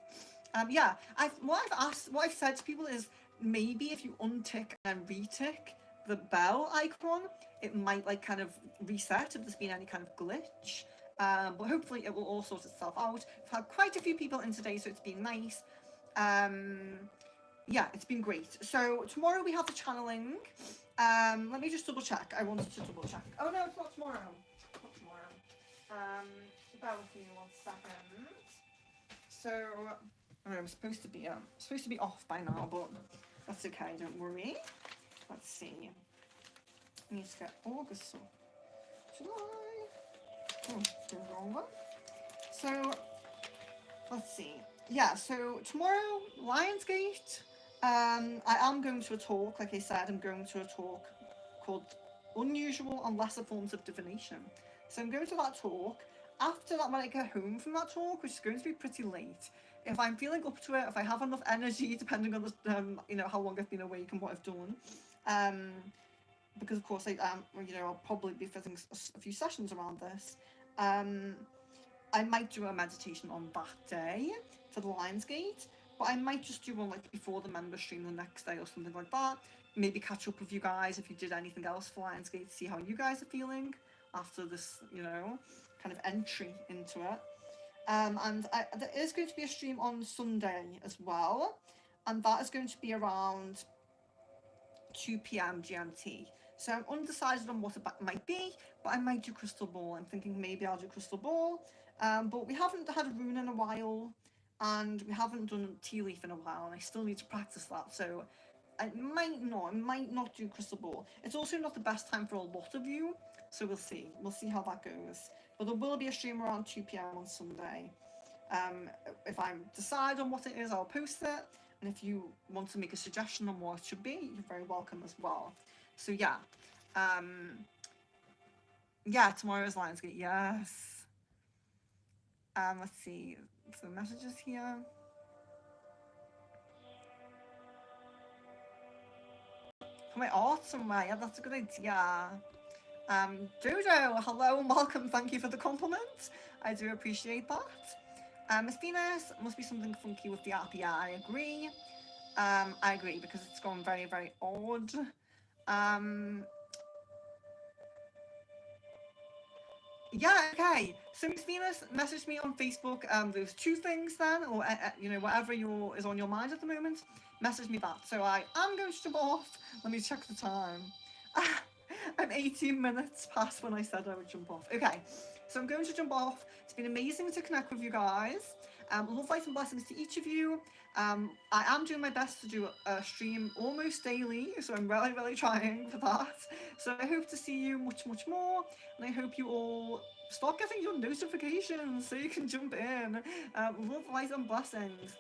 Yeah, what I've said to people is maybe if you untick and retick the bell icon, it might like kind of reset if there's been any kind of glitch. But hopefully it will all sort itself out. I've had quite a few people in today, so it's been nice. Yeah, it's been great. So tomorrow we have the channeling. Let me just double check. I wanted to double check. Oh no, it's not tomorrow. Not tomorrow. Bear with me 1 second. So I'm supposed to be off by now, but that's okay. Don't worry. Let's see. I need to get August. July. Oh, wrong one. So let's see. Yeah, so tomorrow, Lionsgate. I am going to a talk, like I said, I'm going to a talk called Unusual and Lesser Forms of Divination. So I'm going to that talk. After that, when I get home from that talk, which is going to be pretty late, if I'm feeling up to it, if I have enough energy, depending on the, how long I've been awake and what I've done, because of course I'll probably be fitting a few sessions around this. I might do a meditation on that day for the Lionsgate, but I might just do one like before the member stream the next day or something like that, maybe catch up with you guys if you did anything else for Lionsgate, see how you guys are feeling after this, kind of entry into it. And there is going to be a stream on Sunday as well, and that is going to be around 2 p.m. GMT. So I'm undecided on what it might be, but I might do Crystal Ball. I'm thinking maybe I'll do Crystal Ball. But we haven't had a rune in a while, and we haven't done Tea Leaf in a while, and I still need to practice that. So I might not do Crystal Ball. It's also not the best time for a lot of you, so we'll see. We'll see how that goes. But there will be a stream around 2 p.m. on Sunday. If I decide on what it is, I'll post it. And if you want to make a suggestion on what it should be, you're very welcome as well. So yeah. Tomorrow's Lionsgate, yes. Let's see. Some messages here. For my art somewhere, yeah, that's a good idea. Jojo, hello and welcome. Thank you for the compliment. I do appreciate that. Miss Venus, must be something funky with the app. Yeah, I agree. I agree because it's gone very, very odd. Yeah, okay. So Miss Venus messaged me on Facebook. There's two things then, or whatever is on your mind at the moment. Message me that. So I am going to jump off. Let me check the time. I'm 18 minutes past when I said I would jump off. Okay, so I'm going to jump off. It's been amazing to connect with you guys. Love, light and blessings to each of you. I am doing my best to do a stream almost daily, so I'm really, really trying for that. So I hope to see you much, much more, and I hope you all start getting your notifications so you can jump in. Love, light and blessings.